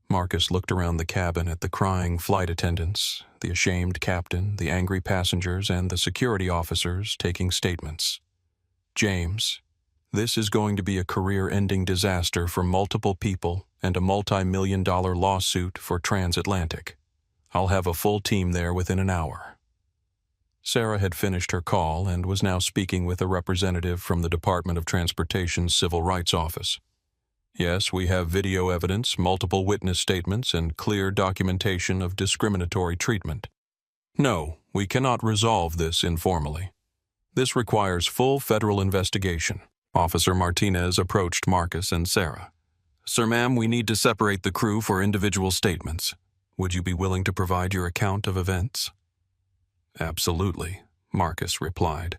Marcus looked around the cabin at the crying flight attendants, the ashamed captain, the angry passengers, and the security officers taking statements. James, this is going to be a career-ending disaster for multiple people and a multi-million-dollar lawsuit for Transatlantic. I'll have a full team there within an hour. Sarah had finished her call and was now speaking with a representative from the Department of Transportation's Civil Rights Office. Yes, we have video evidence, multiple witness statements, and clear documentation of discriminatory treatment. No, we cannot resolve this informally. This requires full federal investigation. Officer Martinez approached Marcus and Sarah. Sir, ma'am, we need to separate the crew for individual statements. Would you be willing to provide your account of events? Absolutely, Marcus replied.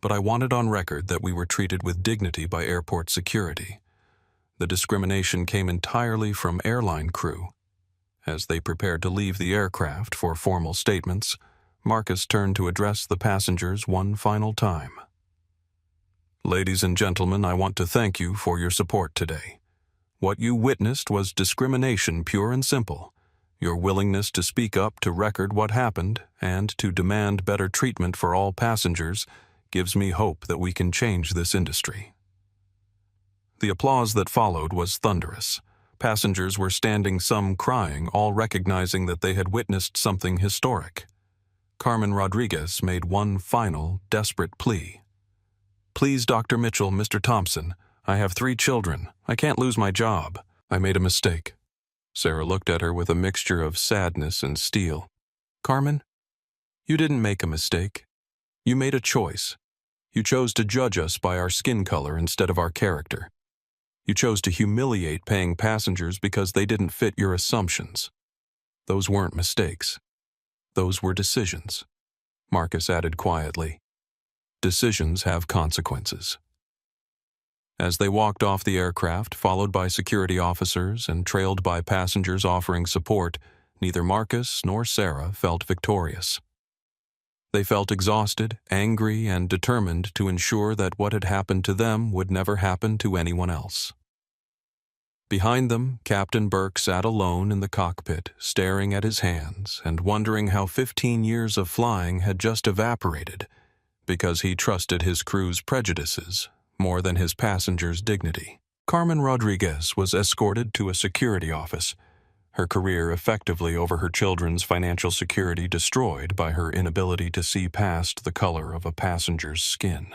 But I wanted on record that we were treated with dignity by airport security. The discrimination came entirely from airline crew. As they prepared to leave the aircraft for formal statements, Marcus turned to address the passengers one final time. Ladies and gentlemen, I want to thank you for your support today. What you witnessed was discrimination, pure and simple. Your willingness to speak up to record what happened and to demand better treatment for all passengers gives me hope that we can change this industry. The applause that followed was thunderous. Passengers were standing, some crying, all recognizing that they had witnessed something historic. Carmen Rodriguez made one final, desperate plea. Please, Dr. Mitchell, Mr. Thompson, I have 3 children. I can't lose my job. I made a mistake. Sarah looked at her with a mixture of sadness and steel. Carmen, you didn't make a mistake. You made a choice. You chose to judge us by our skin color instead of our character. You chose to humiliate paying passengers because they didn't fit your assumptions. Those weren't mistakes. Those were decisions. Marcus added quietly. Decisions have consequences. As they walked off the aircraft, followed by security officers and trailed by passengers offering support, neither Marcus nor Sarah felt victorious. They felt exhausted, angry, and determined to ensure that what had happened to them would never happen to anyone else. Behind them, Captain Burke sat alone in the cockpit, staring at his hands and wondering how 15 years of flying had just evaporated because he trusted his crew's prejudices more than his passengers' dignity. Carmen Rodriguez was escorted to a security office, her career effectively over her children's financial security destroyed by her inability to see past the color of a passenger's skin.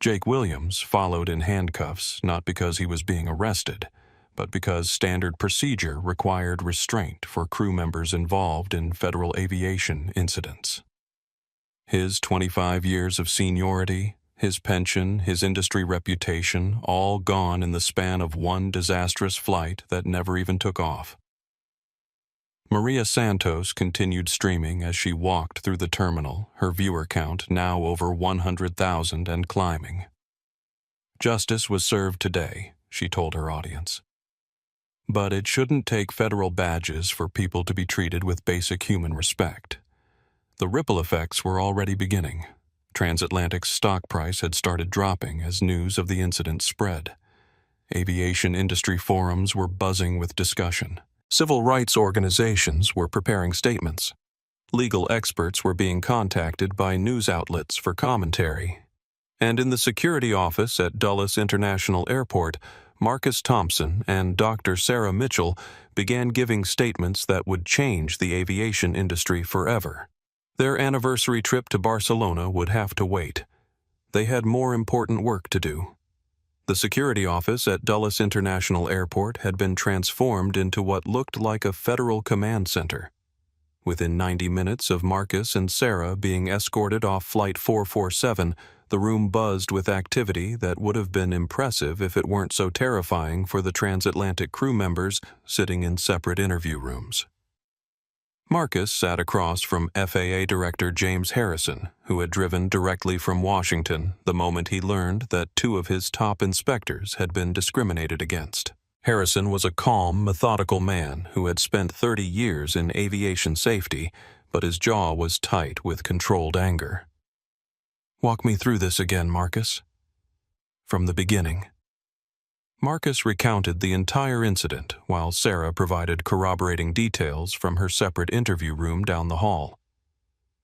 Jake Williams followed in handcuffs not because he was being arrested, but because standard procedure required restraint for crew members involved in federal aviation incidents. His 25 years of seniority, his pension, his industry reputation, all gone in the span of one disastrous flight that never even took off. Maria Santos continued streaming as she walked through the terminal, her viewer count now over 100,000 and climbing. Justice was served today, she told her audience. But it shouldn't take federal badges for people to be treated with basic human respect. The ripple effects were already beginning. Transatlantic's stock price had started dropping as news of the incident spread. Aviation industry forums were buzzing with discussion. Civil rights organizations were preparing statements. Legal experts were being contacted by news outlets for commentary. And in the security office at Dulles International Airport, Marcus Thompson and Dr. Sarah Mitchell began giving statements that would change the aviation industry forever. Their anniversary trip to Barcelona would have to wait. They had more important work to do. The security office at Dulles International Airport had been transformed into what looked like a federal command center. Within 90 minutes of Marcus and Sarah being escorted off Flight 447, the room buzzed with activity that would have been impressive if it weren't so terrifying for the transatlantic crew members sitting in separate interview rooms. Marcus sat across from FAA Director James Harrison, who had driven directly from Washington the moment he learned that two of his top inspectors had been discriminated against. Harrison was a calm, methodical man who had spent 30 years in aviation safety, but his jaw was tight with controlled anger. "Walk me through this again, Marcus." "From the beginning." Marcus recounted the entire incident while Sarah provided corroborating details from her separate interview room down the hall.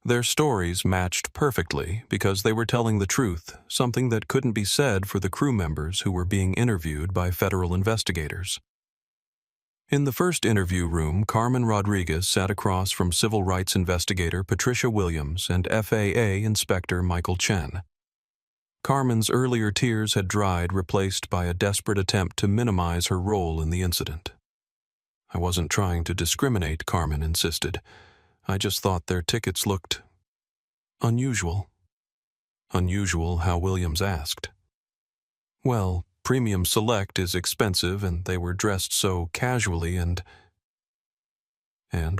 Their stories matched perfectly because they were telling the truth, something that couldn't be said for the crew members who were being interviewed by federal investigators. In the first interview room, Carmen Rodriguez sat across from civil rights investigator Patricia Williams and FAA Inspector Michael Chen. Carmen's earlier tears had dried, replaced by a desperate attempt to minimize her role in the incident. "I wasn't trying to discriminate," Carmen insisted. "I just thought their tickets looked unusual." "Unusual?" how Williams asked. "Well, Premium Select is expensive and they were dressed so casually and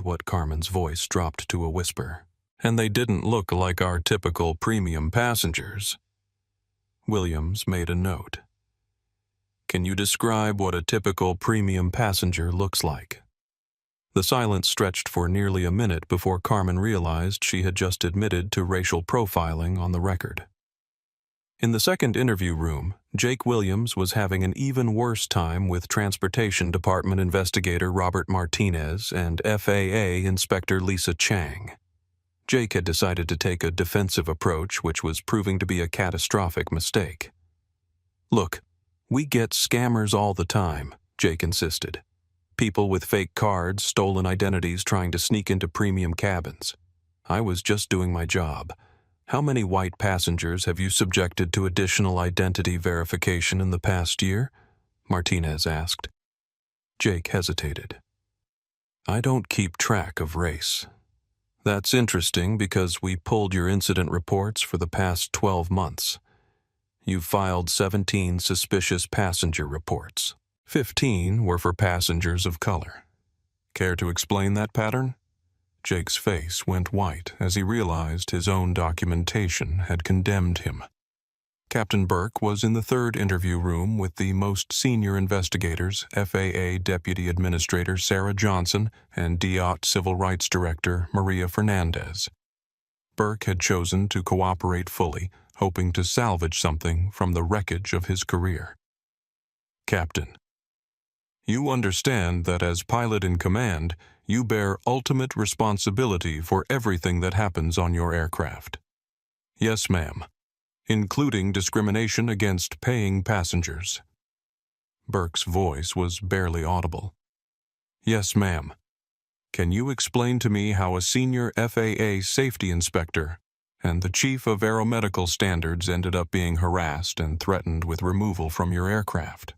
what Carmen's voice dropped to a whisper. "And they didn't look like our typical premium passengers." Williams made a note. "Can you describe what a typical premium passenger looks like?" The silence stretched for nearly a minute before Carmen realized she had just admitted to racial profiling on the record. In the second interview room, Jake Williams was having an even worse time with Transportation Department investigator Robert Martinez and FAA Inspector Lisa Chang. Jake had decided to take a defensive approach, which was proving to be a catastrophic mistake. "Look, we get scammers all the time," Jake insisted. "People with fake cards, stolen identities trying to sneak into premium cabins. I was just doing my job. How many white passengers have you subjected to additional identity verification in the past year?" Martinez asked. Jake hesitated. "I don't keep track of race." "That's interesting because we pulled your incident reports for the past 12 months. You've filed 17 suspicious passenger reports. 15 were for passengers of color. Care to explain that pattern?" Jake's face went white as he realized his own documentation had condemned him. Captain Burke was in the third interview room with the most senior investigators, FAA Deputy Administrator Sarah Johnson and DOT Civil Rights Director Maria Fernandez. Burke had chosen to cooperate fully, hoping to salvage something from the wreckage of his career. "Captain, you understand that as pilot in command, you bear ultimate responsibility for everything that happens on your aircraft." "Yes, ma'am. Including discrimination against paying passengers." Burke's voice was barely audible. "Yes, ma'am. Can you explain to me how a senior FAA safety inspector and the chief of aeromedical standards ended up being harassed and threatened with removal from your aircraft?"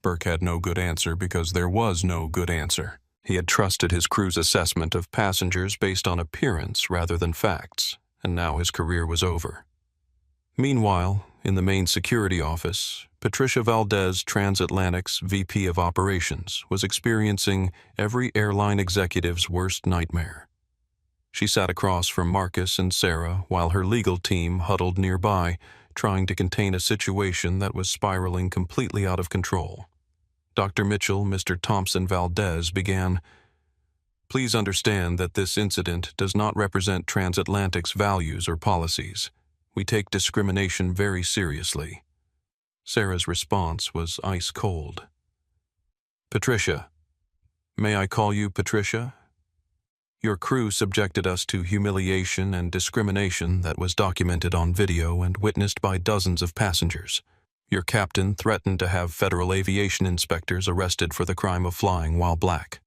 Burke had no good answer because there was no good answer. He had trusted his crew's assessment of passengers based on appearance rather than facts, and now his career was over. Meanwhile, in the main security office, Patricia Valdez, Transatlantic's VP of Operations, was experiencing every airline executive's worst nightmare. She sat across from Marcus and Sarah while her legal team huddled nearby, trying to contain a situation that was spiraling completely out of control. Dr. Mitchell, Mr. Thompson Valdez began, "Please understand that this incident does not represent Transatlantic's values or policies. We take discrimination very seriously." Sarah's response was ice cold. "Patricia, may I call you Patricia? Your crew subjected us to humiliation and discrimination that was documented on video and witnessed by dozens of passengers. Your captain threatened to have federal aviation inspectors arrested for the crime of flying while black.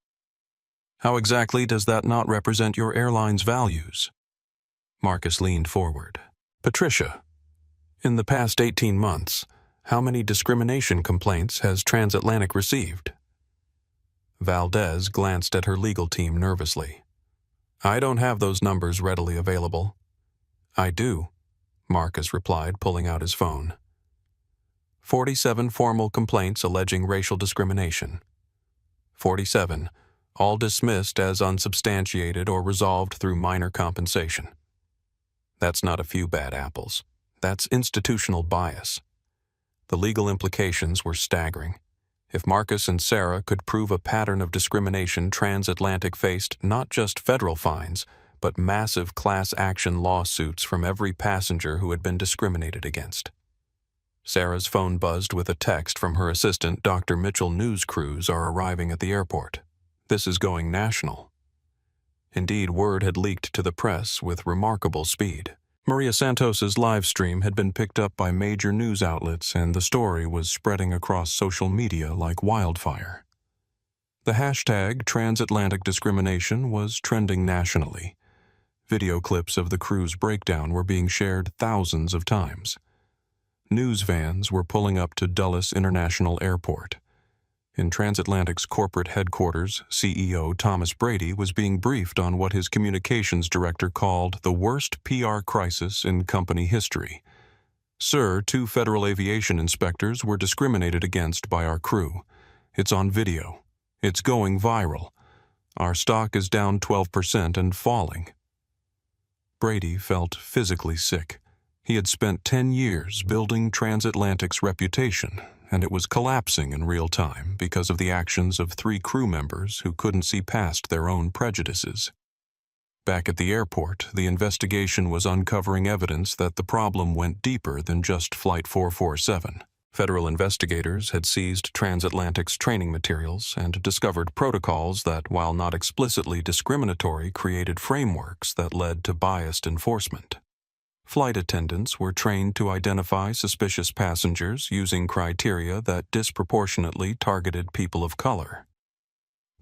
How exactly does that not represent your airline's values?" Marcus leaned forward. "Patricia, in the past 18 months, how many discrimination complaints has Transatlantic received?" Valdez glanced at her legal team nervously. "I don't have those numbers readily available." "I do," Marcus replied, pulling out his phone. 47 formal complaints alleging racial discrimination. 47, all dismissed as unsubstantiated or resolved through minor compensation. That's not a few bad apples. That's institutional bias. The legal implications were staggering. If Marcus and Sarah could prove a pattern of discrimination, Transatlantic faced not just federal fines, but massive class action lawsuits from every passenger who had been discriminated against. Sarah's phone buzzed with a text from her assistant. Dr. Mitchell news crews are arriving at the airport. This is going national. Indeed, word had leaked to the press with remarkable speed. Maria Santos's live stream had been picked up by major news outlets, and the story was spreading across social media like wildfire. The hashtag transatlantic discrimination was trending nationally. Video clips of the crew's breakdown were being shared thousands of times. News vans were pulling up to Dulles International Airport. In Transatlantic's corporate headquarters, CEO Thomas Brady was being briefed on what his communications director called the worst PR crisis in company history. "Sir, 2 federal aviation inspectors were discriminated against by our crew. It's on video. It's going viral. Our stock is down 12% and falling." Brady felt physically sick. He had spent 10 years building Transatlantic's reputation, and it was collapsing in real time because of the actions of 3 crew members who couldn't see past their own prejudices. Back at the airport, the investigation was uncovering evidence that the problem went deeper than just Flight 447. Federal investigators had seized Transatlantic's training materials and discovered protocols that, while not explicitly discriminatory, created frameworks that led to biased enforcement. Flight attendants were trained to identify suspicious passengers using criteria that disproportionately targeted people of color.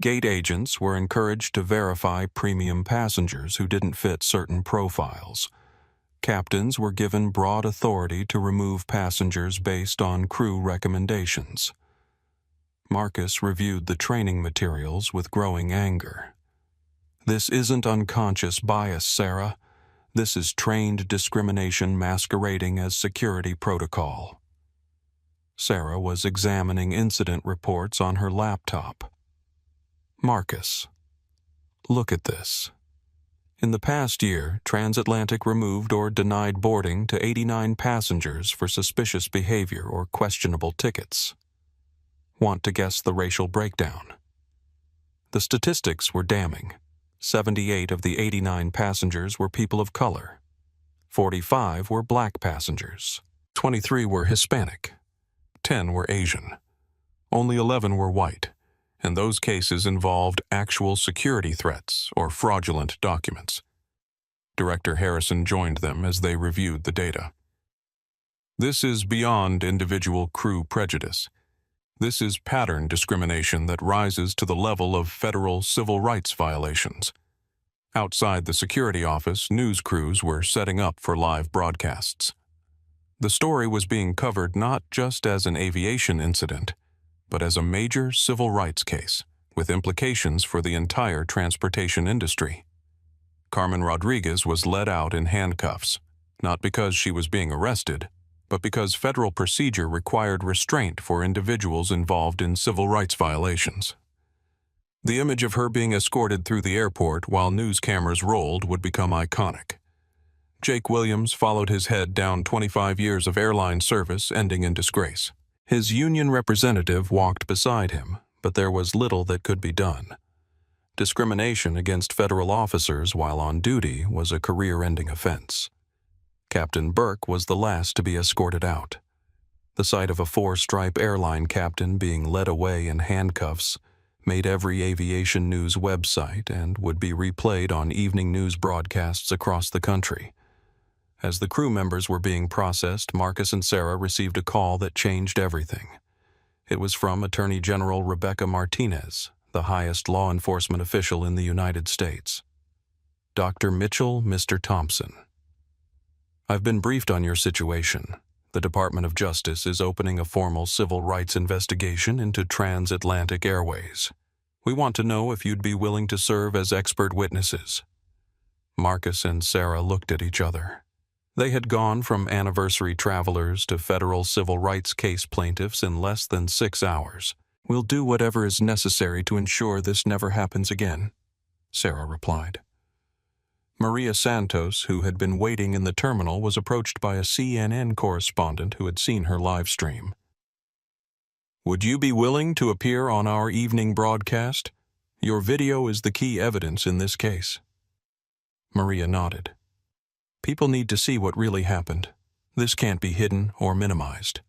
Gate agents were encouraged to verify premium passengers who didn't fit certain profiles. Captains were given broad authority to remove passengers based on crew recommendations. Marcus reviewed the training materials with growing anger. "This isn't unconscious bias, Sarah. This is trained discrimination masquerading as security protocol." Sarah was examining incident reports on her laptop. "Marcus, look at this. In the past year, Transatlantic removed or denied boarding to 89 passengers for suspicious behavior or questionable tickets. Want to guess the racial breakdown?" The statistics were damning. 78 of the 89 passengers were people of color. 45 were black passengers. 23 were Hispanic. 10 were Asian. Only 11 were white, and those cases involved actual security threats or fraudulent documents. Director Harrison joined them as they reviewed the data. "This is beyond individual crew prejudice. This is pattern discrimination that rises to the level of federal civil rights violations." Outside the security office, news crews were setting up for live broadcasts. The story was being covered not just as an aviation incident, but as a major civil rights case, with implications for the entire transportation industry. Carmen Rodriguez was led out in handcuffs, not because she was being arrested, but because federal procedure required restraint for individuals involved in civil rights violations. The image of her being escorted through the airport while news cameras rolled would become iconic. Jake Williams followed his head down 25 years of airline service, ending in disgrace. His union representative walked beside him, but there was little that could be done. Discrimination against federal officers while on duty was a career-ending offense. Captain Burke was the last to be escorted out. The sight of a 4-stripe airline captain being led away in handcuffs made every aviation news website and would be replayed on evening news broadcasts across the country. As the crew members were being processed, Marcus and Sarah received a call that changed everything. It was from Attorney General Rebecca Martinez, the highest law enforcement official in the United States. "Dr. Mitchell, Mr. Thompson. I've been briefed on your situation. The Department of Justice is opening a formal civil rights investigation into Transatlantic Airways. We want to know if you'd be willing to serve as expert witnesses." Marcus and Sarah looked at each other. They had gone from anniversary travelers to federal civil rights case plaintiffs in less than 6 hours. "We'll do whatever is necessary to ensure this never happens again," Sarah replied. Maria Santos, who had been waiting in the terminal, was approached by a CNN correspondent who had seen her live stream. "Would you be willing to appear on our evening broadcast? Your video is the key evidence in this case." Maria nodded. "People need to see what really happened. This can't be hidden or minimized."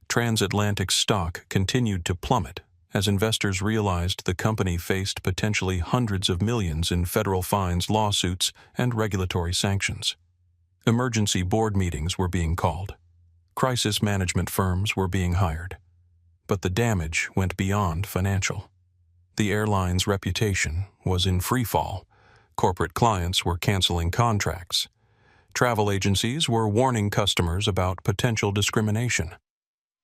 Transatlantic stock continued to plummet as investors realized the company faced potentially hundreds of millions in federal fines, lawsuits, and regulatory sanctions. Emergency board meetings were being called. Crisis management firms were being hired. But the damage went beyond financial. The airline's reputation was in freefall. Corporate clients were canceling contracts. Travel agencies were warning customers about potential discrimination.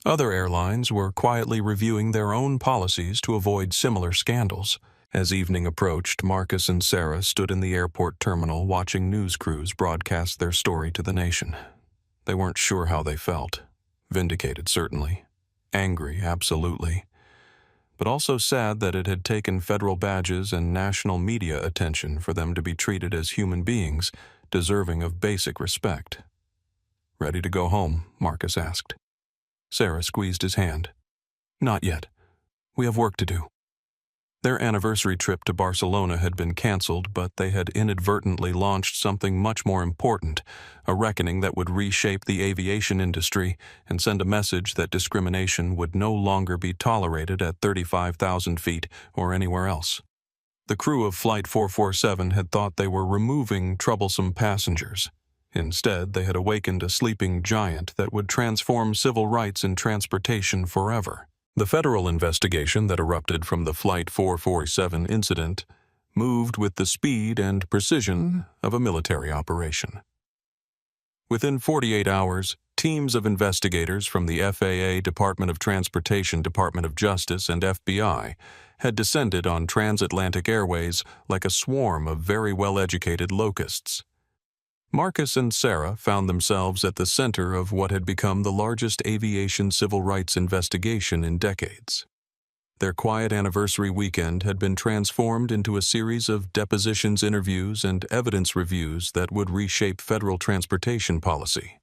Other airlines were quietly reviewing their own policies to avoid similar scandals. As evening approached, Marcus and Sarah stood in the airport terminal watching news crews broadcast their story to the nation. They weren't sure how they felt. Vindicated, certainly. Angry, absolutely. But also sad that it had taken federal badges and national media attention for them to be treated as human beings, deserving of basic respect. "Ready to go home?" Marcus asked. Sarah squeezed his hand. "Not yet. We have work to do." Their anniversary trip to Barcelona had been canceled, but they had inadvertently launched something much more important, a reckoning that would reshape the aviation industry and send a message that discrimination would no longer be tolerated at 35,000 feet or anywhere else. The crew of Flight 447 had thought they were removing troublesome passengers. Instead, they had awakened a sleeping giant that would transform civil rights in transportation forever. The federal investigation that erupted from the Flight 447 incident moved with the speed and precision of a military operation. Within 48 hours, teams of investigators from the FAA, Department of Transportation, Department of Justice, and FBI had descended on transatlantic airways like a swarm of very well-educated locusts. Marcus and Sarah found themselves at the center of what had become the largest aviation civil rights investigation in decades. Their quiet anniversary weekend had been transformed into a series of depositions, interviews, and evidence reviews that would reshape federal transportation policy.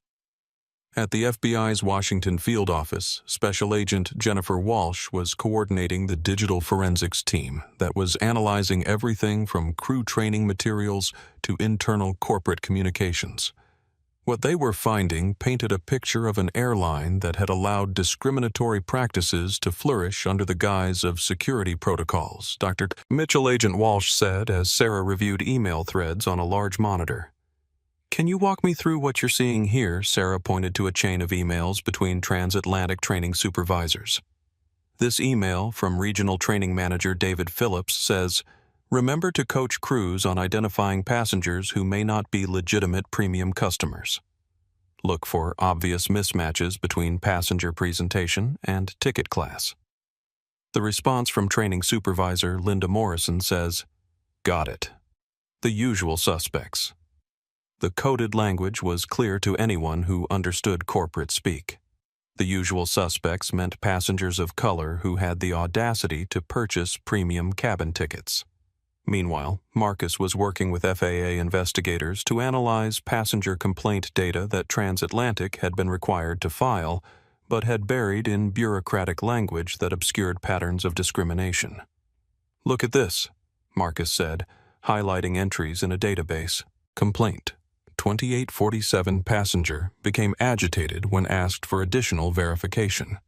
At the FBI's Washington field office, Special Agent Jennifer Walsh was coordinating the digital forensics team that was analyzing everything from crew training materials to internal corporate communications. What they were finding painted a picture of an airline that had allowed discriminatory practices to flourish under the guise of security protocols, Dr. Mitchell Agent Walsh said as Sarah reviewed email threads on a large monitor. "Can you walk me through what you're seeing here?" Sarah pointed to a chain of emails between transatlantic training supervisors. This email from Regional Training Manager David Phillips says, "Remember to coach crews on identifying passengers who may not be legitimate premium customers. Look for obvious mismatches between passenger presentation and ticket class." The response from Training Supervisor Linda Morrison says, "Got it. The usual suspects." The coded language was clear to anyone who understood corporate speak. The usual suspects meant passengers of color who had the audacity to purchase premium cabin tickets. Meanwhile, Marcus was working with FAA investigators to analyze passenger complaint data that Transatlantic had been required to file, but had buried in bureaucratic language that obscured patterns of discrimination. "Look at this," Marcus said, highlighting entries in a database. Complaint. 2847 passenger became agitated when asked for additional verification.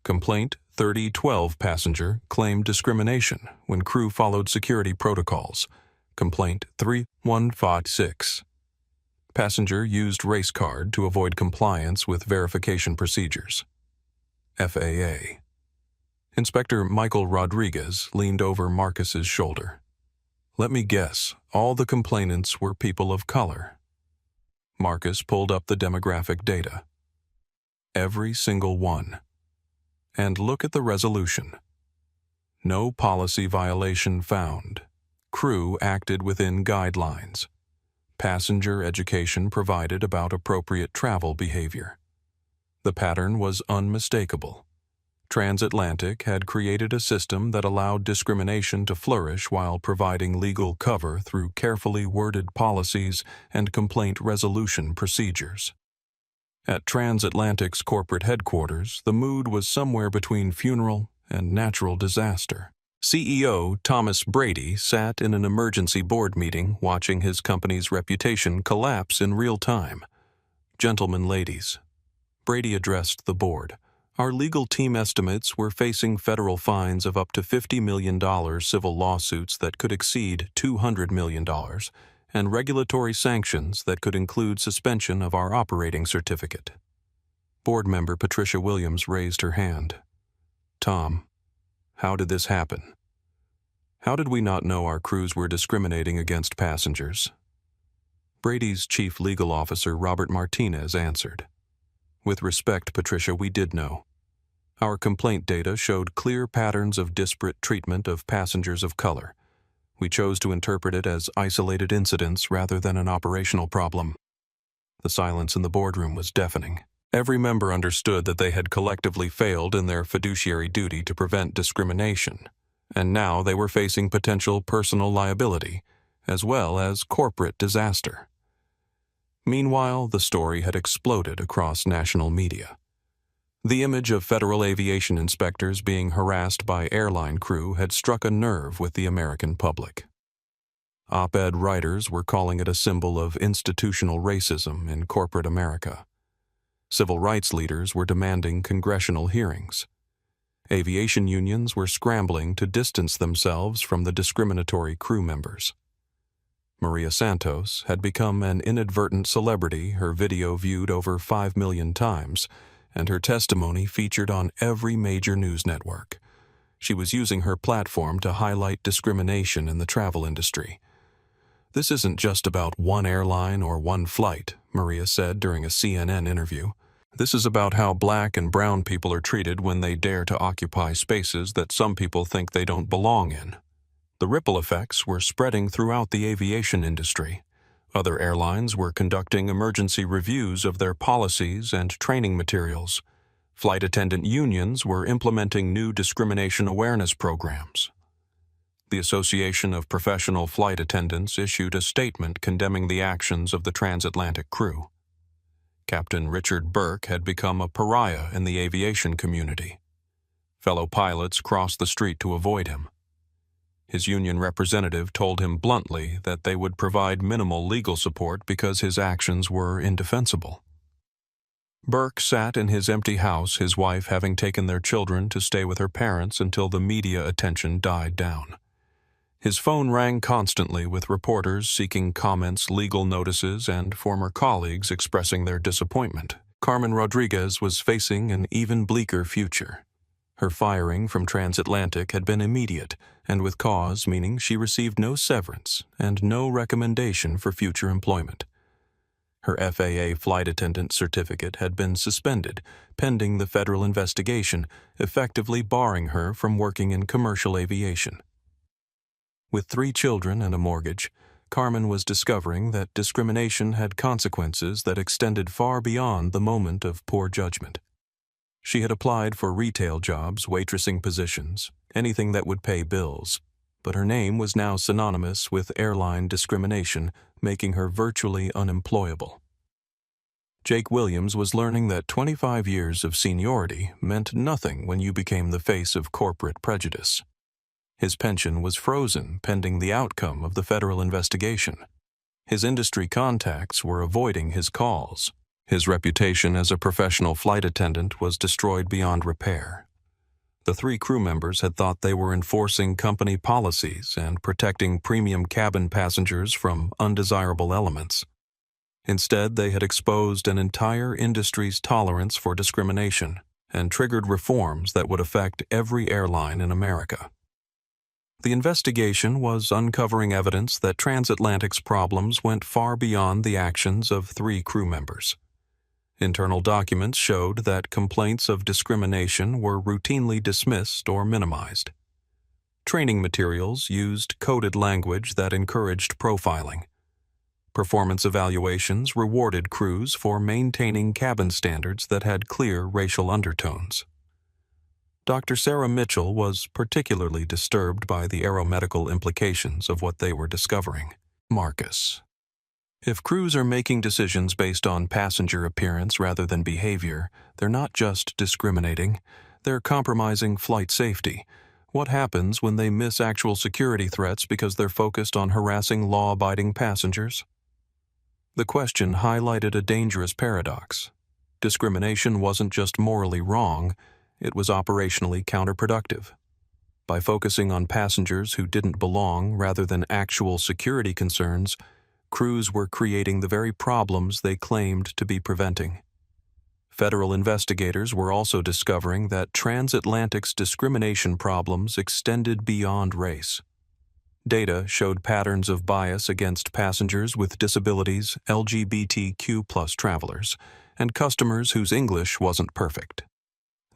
Complaint 3012 passenger claimed discrimination when crew followed security protocols. Complaint 3156. Passenger used race card to avoid compliance with verification procedures. FAA. Inspector Michael Rodriguez leaned over Marcus's shoulder. "Let me guess, all the complainants were people of color." Marcus pulled up the demographic data. Every single one. And look at the resolution. No policy violation found. Crew acted within guidelines. Passenger education provided about appropriate travel behavior. The pattern was unmistakable. Transatlantic had created a system that allowed discrimination to flourish while providing legal cover through carefully worded policies and complaint resolution procedures. At Transatlantic's corporate headquarters, the mood was somewhere between funeral and natural disaster. CEO Thomas Brady sat in an emergency board meeting watching his company's reputation collapse in real time. "Gentlemen, ladies," Brady addressed the board. "Our legal team estimates we're facing federal fines of up to $50 million, civil lawsuits that could exceed $200 million, and regulatory sanctions that could include suspension of our operating certificate." Board member Patricia Williams raised her hand. "Tom, how did this happen? How did we not know our crews were discriminating against passengers?" Brady's chief legal officer, Robert Martinez, answered. "With respect, Patricia, we did know. Our complaint data showed clear patterns of disparate treatment of passengers of color. We chose to interpret it as isolated incidents rather than an operational problem." The silence in the boardroom was deafening. Every member understood that they had collectively failed in their fiduciary duty to prevent discrimination, and now they were facing potential personal liability, as well as corporate disaster. Meanwhile, the story had exploded across national media. The image of federal aviation inspectors being harassed by airline crew had struck a nerve with the American public. Op-ed writers were calling it a symbol of institutional racism in corporate America. Civil rights leaders were demanding congressional hearings. Aviation unions were scrambling to distance themselves from the discriminatory crew members. Maria Santos had become an inadvertent celebrity, her video viewed over 5 million times, and her testimony featured on every major news network. She was using her platform to highlight discrimination in the travel industry. "This isn't just about one airline or one flight," Maria said during a CNN interview. "This is about how black and brown people are treated when they dare to occupy spaces that some people think they don't belong in." The ripple effects were spreading throughout the aviation industry. Other airlines were conducting emergency reviews of their policies and training materials. Flight attendant unions were implementing new discrimination awareness programs. The Association of Professional Flight Attendants issued a statement condemning the actions of the transatlantic crew. Captain Richard Burke had become a pariah in the aviation community. Fellow pilots crossed the street to avoid him. His union representative told him bluntly that they would provide minimal legal support because his actions were indefensible. Burke sat in his empty house, his wife having taken their children to stay with her parents until the media attention died down. His phone rang constantly with reporters seeking comments, legal notices, and former colleagues expressing their disappointment. Carmen Rodriguez was facing an even bleaker future. Her firing from Transatlantic had been immediate, and with cause, meaning she received no severance and no recommendation for future employment. Her FAA flight attendant certificate had been suspended, pending the federal investigation, effectively barring her from working in commercial aviation. With 3 children and a mortgage, Carmen was discovering that discrimination had consequences that extended far beyond the moment of poor judgment. She had applied for retail jobs, waitressing positions, anything that would pay bills, but her name was now synonymous with airline discrimination, making her virtually unemployable. Jake Williams was learning that 25 years of seniority meant nothing when you became the face of corporate prejudice. His pension was frozen pending the outcome of the federal investigation. His industry contacts were avoiding his calls. His reputation as a professional flight attendant was destroyed beyond repair. The 3 crew members had thought they were enforcing company policies and protecting premium cabin passengers from undesirable elements. Instead, they had exposed an entire industry's tolerance for discrimination and triggered reforms that would affect every airline in America. The investigation was uncovering evidence that Transatlantic's problems went far beyond the actions of 3 crew members. Internal documents showed that complaints of discrimination were routinely dismissed or minimized. Training materials used coded language that encouraged profiling. Performance evaluations rewarded crews for maintaining cabin standards that had clear racial undertones. Dr. Sarah Mitchell was particularly disturbed by the aeromedical implications of what they were discovering. Marcus. If crews are making decisions based on passenger appearance rather than behavior, they're not just discriminating, they're compromising flight safety. What happens when they miss actual security threats because they're focused on harassing law-abiding passengers? The question highlighted a dangerous paradox. Discrimination wasn't just morally wrong, it was operationally counterproductive. By focusing on passengers who didn't belong rather than actual security concerns, crews were creating the very problems they claimed to be preventing. Federal investigators were also discovering that transatlantic's discrimination problems extended beyond race. Data showed patterns of bias against passengers with disabilities, LGBTQ+ travelers, and customers whose English wasn't perfect.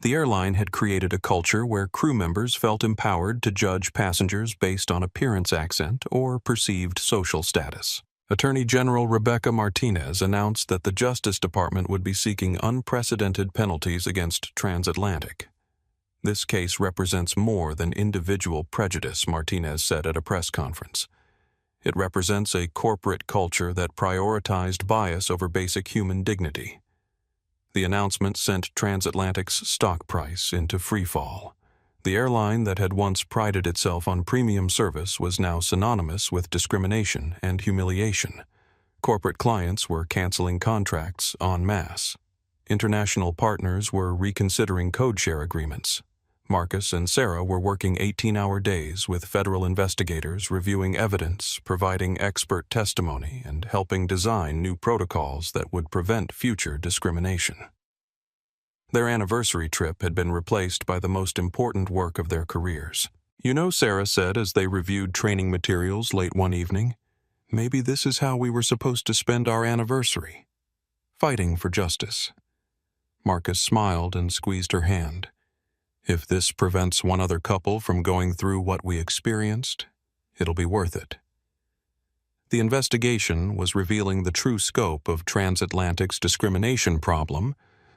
The airline had created a culture where crew members felt empowered to judge passengers based on appearance, accent, or perceived social status. Attorney General Rebecca Martinez announced that the Justice Department would be seeking unprecedented penalties against Transatlantic. This case represents more than individual prejudice, Martinez said at a press conference. It represents a corporate culture that prioritized bias over basic human dignity. The announcement sent Transatlantic's stock price into freefall. The airline that had once prided itself on premium service was now synonymous with discrimination and humiliation. Corporate clients were canceling contracts en masse. International partners were reconsidering code-share agreements. Marcus and Sarah were working 18-hour days with federal investigators reviewing evidence, providing expert testimony, and helping design new protocols that would prevent future discrimination. Their anniversary trip had been replaced by the most important work of their careers. "You know," Sarah said as they reviewed training materials late one evening, "maybe this is how we were supposed to spend our anniversary. Fighting for justice." Marcus smiled and squeezed her hand. "If this prevents one other couple from going through what we experienced, it'll be worth it." The investigation was revealing the true scope of Transatlantic's discrimination problem,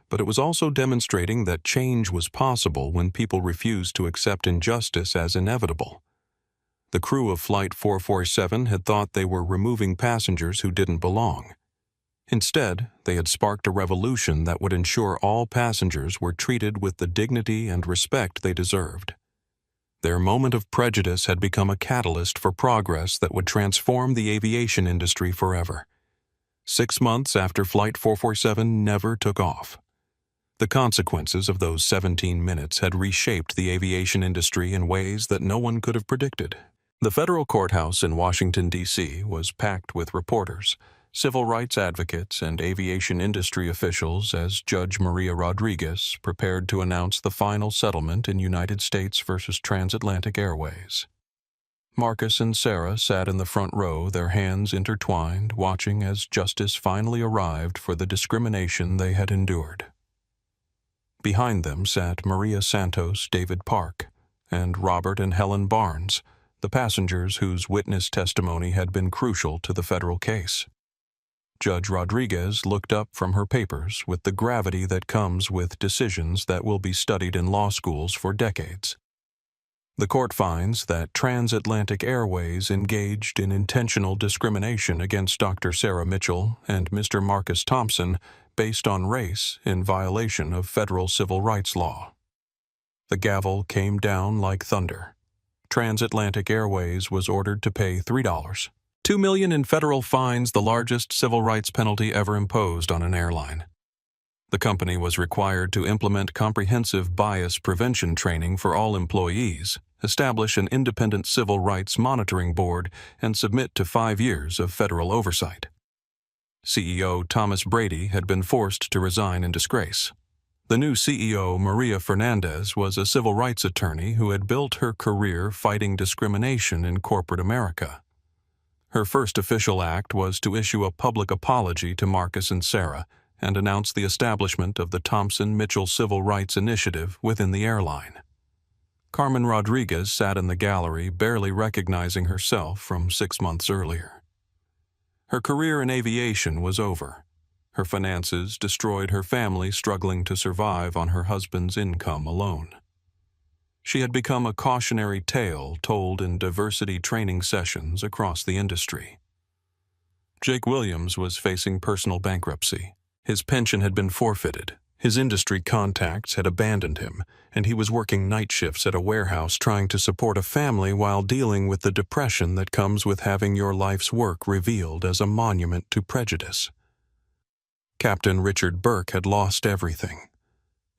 but it was also demonstrating that change was possible when people refused to accept injustice as inevitable. The crew of Flight 447 had thought they were removing passengers who didn't belong. Instead, they had sparked a revolution that would ensure all passengers were treated with the dignity and respect they deserved. Their moment of prejudice had become a catalyst for progress that would transform the aviation industry forever. 6 months after Flight 447 never took off. The consequences of those 17 minutes had reshaped the aviation industry in ways that no one could have predicted. The federal courthouse in Washington, D.C. was packed with reporters, civil rights advocates, and aviation industry officials as Judge Maria Rodriguez prepared to announce the final settlement in United States versus Transatlantic Airways. Marcus and Sarah sat in the front row, their hands intertwined, watching as justice finally arrived for the discrimination they had endured. Behind them sat Maria Santos, David Park, and Robert and Helen Barnes, the passengers whose witness testimony had been crucial to the federal case. Judge Rodriguez looked up from her papers with the gravity that comes with decisions that will be studied in law schools for decades. The court finds that Transatlantic Airways engaged in intentional discrimination against Dr. Sarah Mitchell and Mr. Marcus Thompson based on race in violation of federal civil rights law. The gavel came down like thunder. Transatlantic Airways was ordered to pay $2 million in federal fines, the largest civil rights penalty ever imposed on an airline. The company was required to implement comprehensive bias prevention training for all employees, establish an independent civil rights monitoring board, and submit to 5 years of federal oversight. CEO Thomas Brady had been forced to resign in disgrace. The new CEO, Maria Fernandez, was a civil rights attorney who had built her career fighting discrimination in corporate America. Her first official act was to issue a public apology to Marcus and Sarah and announce the establishment of the Thompson-Mitchell Civil Rights Initiative within the airline. Carmen Rodriguez sat in the gallery, barely recognizing herself from 6 months earlier. Her career in aviation was over. Her finances destroyed, her family struggling to survive on her husband's income alone. She had become a cautionary tale told in diversity training sessions across the industry. Jake Williams was facing personal bankruptcy. His pension had been forfeited, his industry contacts had abandoned him, and he was working night shifts at a warehouse trying to support a family while dealing with the depression that comes with having your life's work revealed as a monument to prejudice. Captain Richard Burke had lost everything.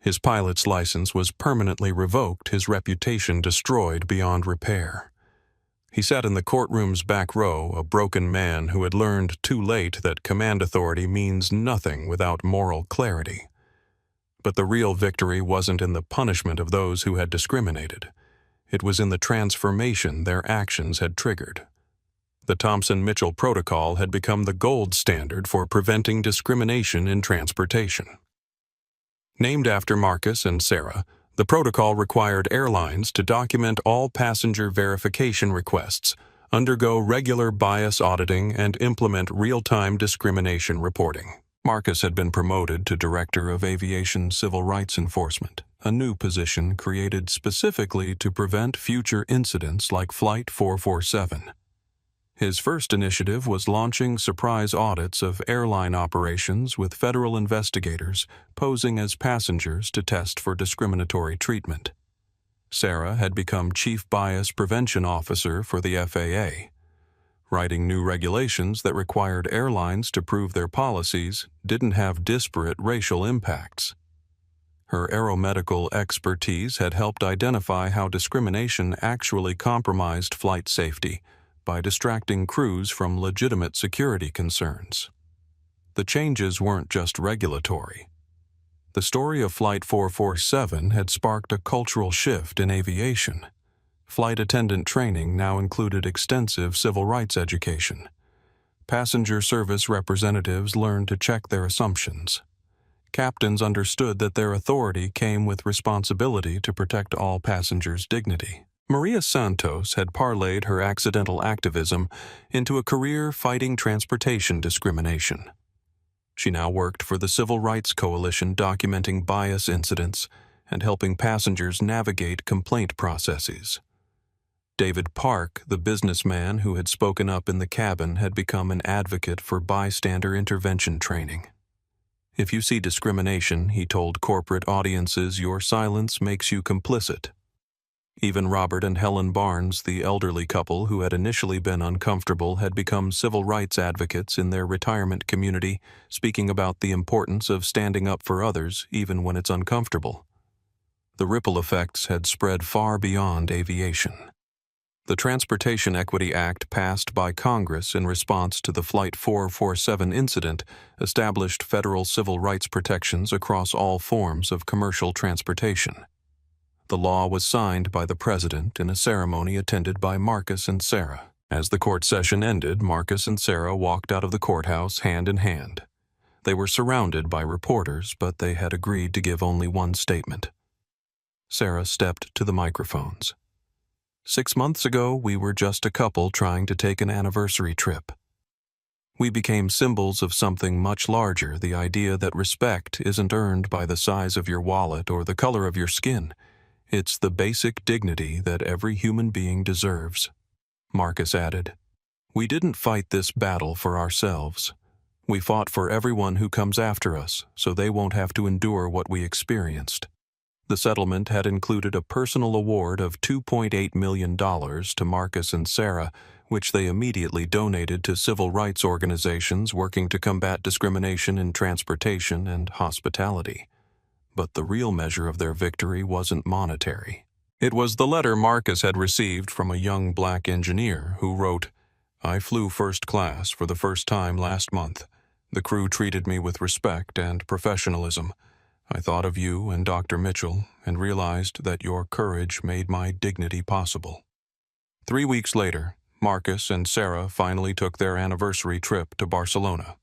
His pilot's license was permanently revoked, his reputation destroyed beyond repair. He sat in the courtroom's back row, a broken man who had learned too late that command authority means nothing without moral clarity. But the real victory wasn't in the punishment of those who had discriminated. It was in the transformation their actions had triggered. The Thompson-Mitchell Protocol had become the gold standard for preventing discrimination in transportation. Named after Marcus and Sarah, the protocol required airlines to document all passenger verification requests, undergo regular bias auditing, and implement real-time discrimination reporting. Marcus had been promoted to Director of Aviation Civil Rights Enforcement, a new position created specifically to prevent future incidents like Flight 447. His first initiative was launching surprise audits of airline operations with federal investigators posing as passengers to test for discriminatory treatment. Sarah had become Chief Bias Prevention Officer for the FAA. Writing new regulations that required airlines to prove their policies didn't have disparate racial impacts. Her aeromedical expertise had helped identify how discrimination actually compromised flight safety by distracting crews from legitimate security concerns. The changes weren't just regulatory. The story of Flight 447 had sparked a cultural shift in aviation. Flight attendant training now included extensive civil rights education. Passenger service representatives learned to check their assumptions. Captains understood that their authority came with responsibility to protect all passengers' dignity. Maria Santos had parlayed her accidental activism into a career fighting transportation discrimination. She now worked for the Civil Rights Coalition documenting bias incidents and helping passengers navigate complaint processes. David Park, the businessman who had spoken up in the cabin, had become an advocate for bystander intervention training. If you see discrimination, he told corporate audiences, your silence makes you complicit. Even Robert and Helen Barnes, the elderly couple who had initially been uncomfortable, had become civil rights advocates in their retirement community, speaking about the importance of standing up for others even when it's uncomfortable. The ripple effects had spread far beyond aviation. The Transportation Equity Act, passed by Congress in response to the Flight 447 incident, established federal civil rights protections across all forms of commercial transportation. The law was signed by the President in a ceremony attended by Marcus and Sarah. As the court session ended, Marcus and Sarah walked out of the courthouse hand in hand. They were surrounded by reporters, but they had agreed to give only one statement. Sarah stepped to the microphones. 6 months ago, we were just a couple trying to take an anniversary trip. We became symbols of something much larger, the idea that respect isn't earned by the size of your wallet or the color of your skin. It's the basic dignity that every human being deserves. Marcus added, we didn't fight this battle for ourselves. We fought for everyone who comes after us, so they won't have to endure what we experienced. The settlement had included a personal award of $2.8 million to Marcus and Sarah, which they immediately donated to civil rights organizations working to combat discrimination in transportation and hospitality. But the real measure of their victory wasn't monetary. It was the letter Marcus had received from a young black engineer who wrote, I flew first class for the first time last month. The crew treated me with respect and professionalism. I thought of you and Dr. Mitchell and realized that your courage made my dignity possible. 3 weeks later, Marcus and Sarah finally took their anniversary trip to Barcelona.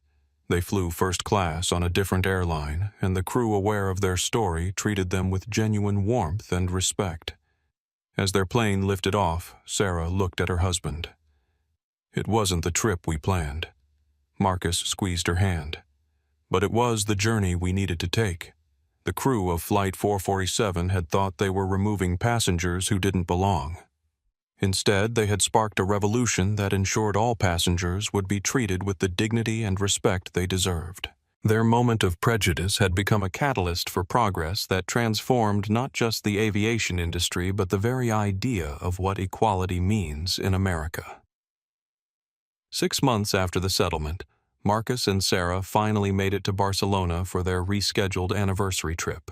They flew first class on a different airline, and the crew, aware of their story, treated them with genuine warmth and respect. As their plane lifted off, Sarah looked at her husband. It wasn't the trip we planned. Marcus squeezed her hand. But it was the journey we needed to take. The crew of Flight 447 had thought they were removing passengers who didn't belong. Instead, they had sparked a revolution that ensured all passengers would be treated with the dignity and respect they deserved. Their moment of prejudice had become a catalyst for progress that transformed not just the aviation industry but the very idea of what equality means in America. 6 months after the settlement, Marcus and Sarah finally made it to Barcelona for their rescheduled anniversary trip.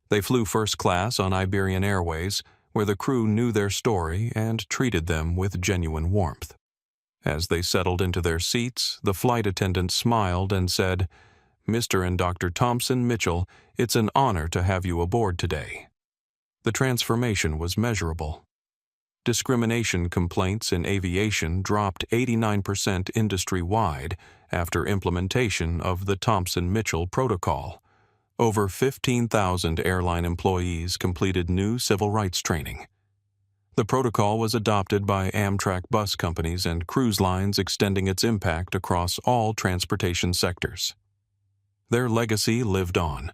They flew first class on Iberian Airways, where the crew knew their story and treated them with genuine warmth. As they settled into their seats, the flight attendant smiled and said, "Mr. and Dr. Thompson Mitchell, it's an honor to have you aboard today." The transformation was measurable. Discrimination complaints in aviation dropped 89% industry-wide after implementation of the Thompson-Mitchell Protocol. Over 15,000 airline employees completed new civil rights training. The protocol was adopted by Amtrak bus companies and cruise lines, extending its impact across all transportation sectors. Their legacy lived on.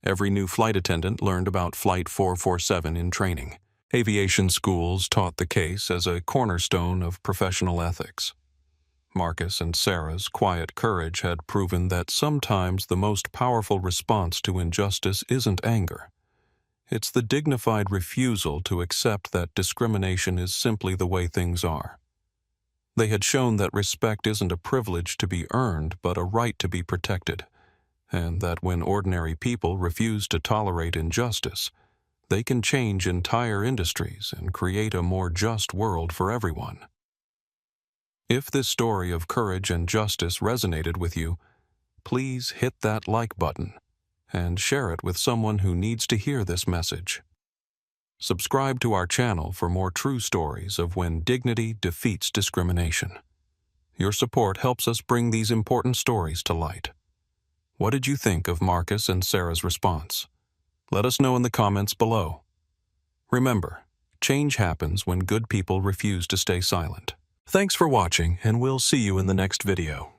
Every new flight attendant learned about Flight 447 in training. Aviation schools taught the case as a cornerstone of professional ethics. Marcus and Sarah's quiet courage had proven that sometimes the most powerful response to injustice isn't anger. It's the dignified refusal to accept that discrimination is simply the way things are. They had shown that respect isn't a privilege to be earned, but a right to be protected, and that when ordinary people refuse to tolerate injustice, they can change entire industries and create a more just world for everyone. If this story of courage and justice resonated with you, please hit that like button and share it with someone who needs to hear this message. Subscribe to our channel for more true stories of when dignity defeats discrimination. Your support helps us bring these important stories to light. What did you think of Marcus and Sarah's response? Let us know in the comments below. Remember, change happens when good people refuse to stay silent. Thanks for watching, and we'll see you in the next video.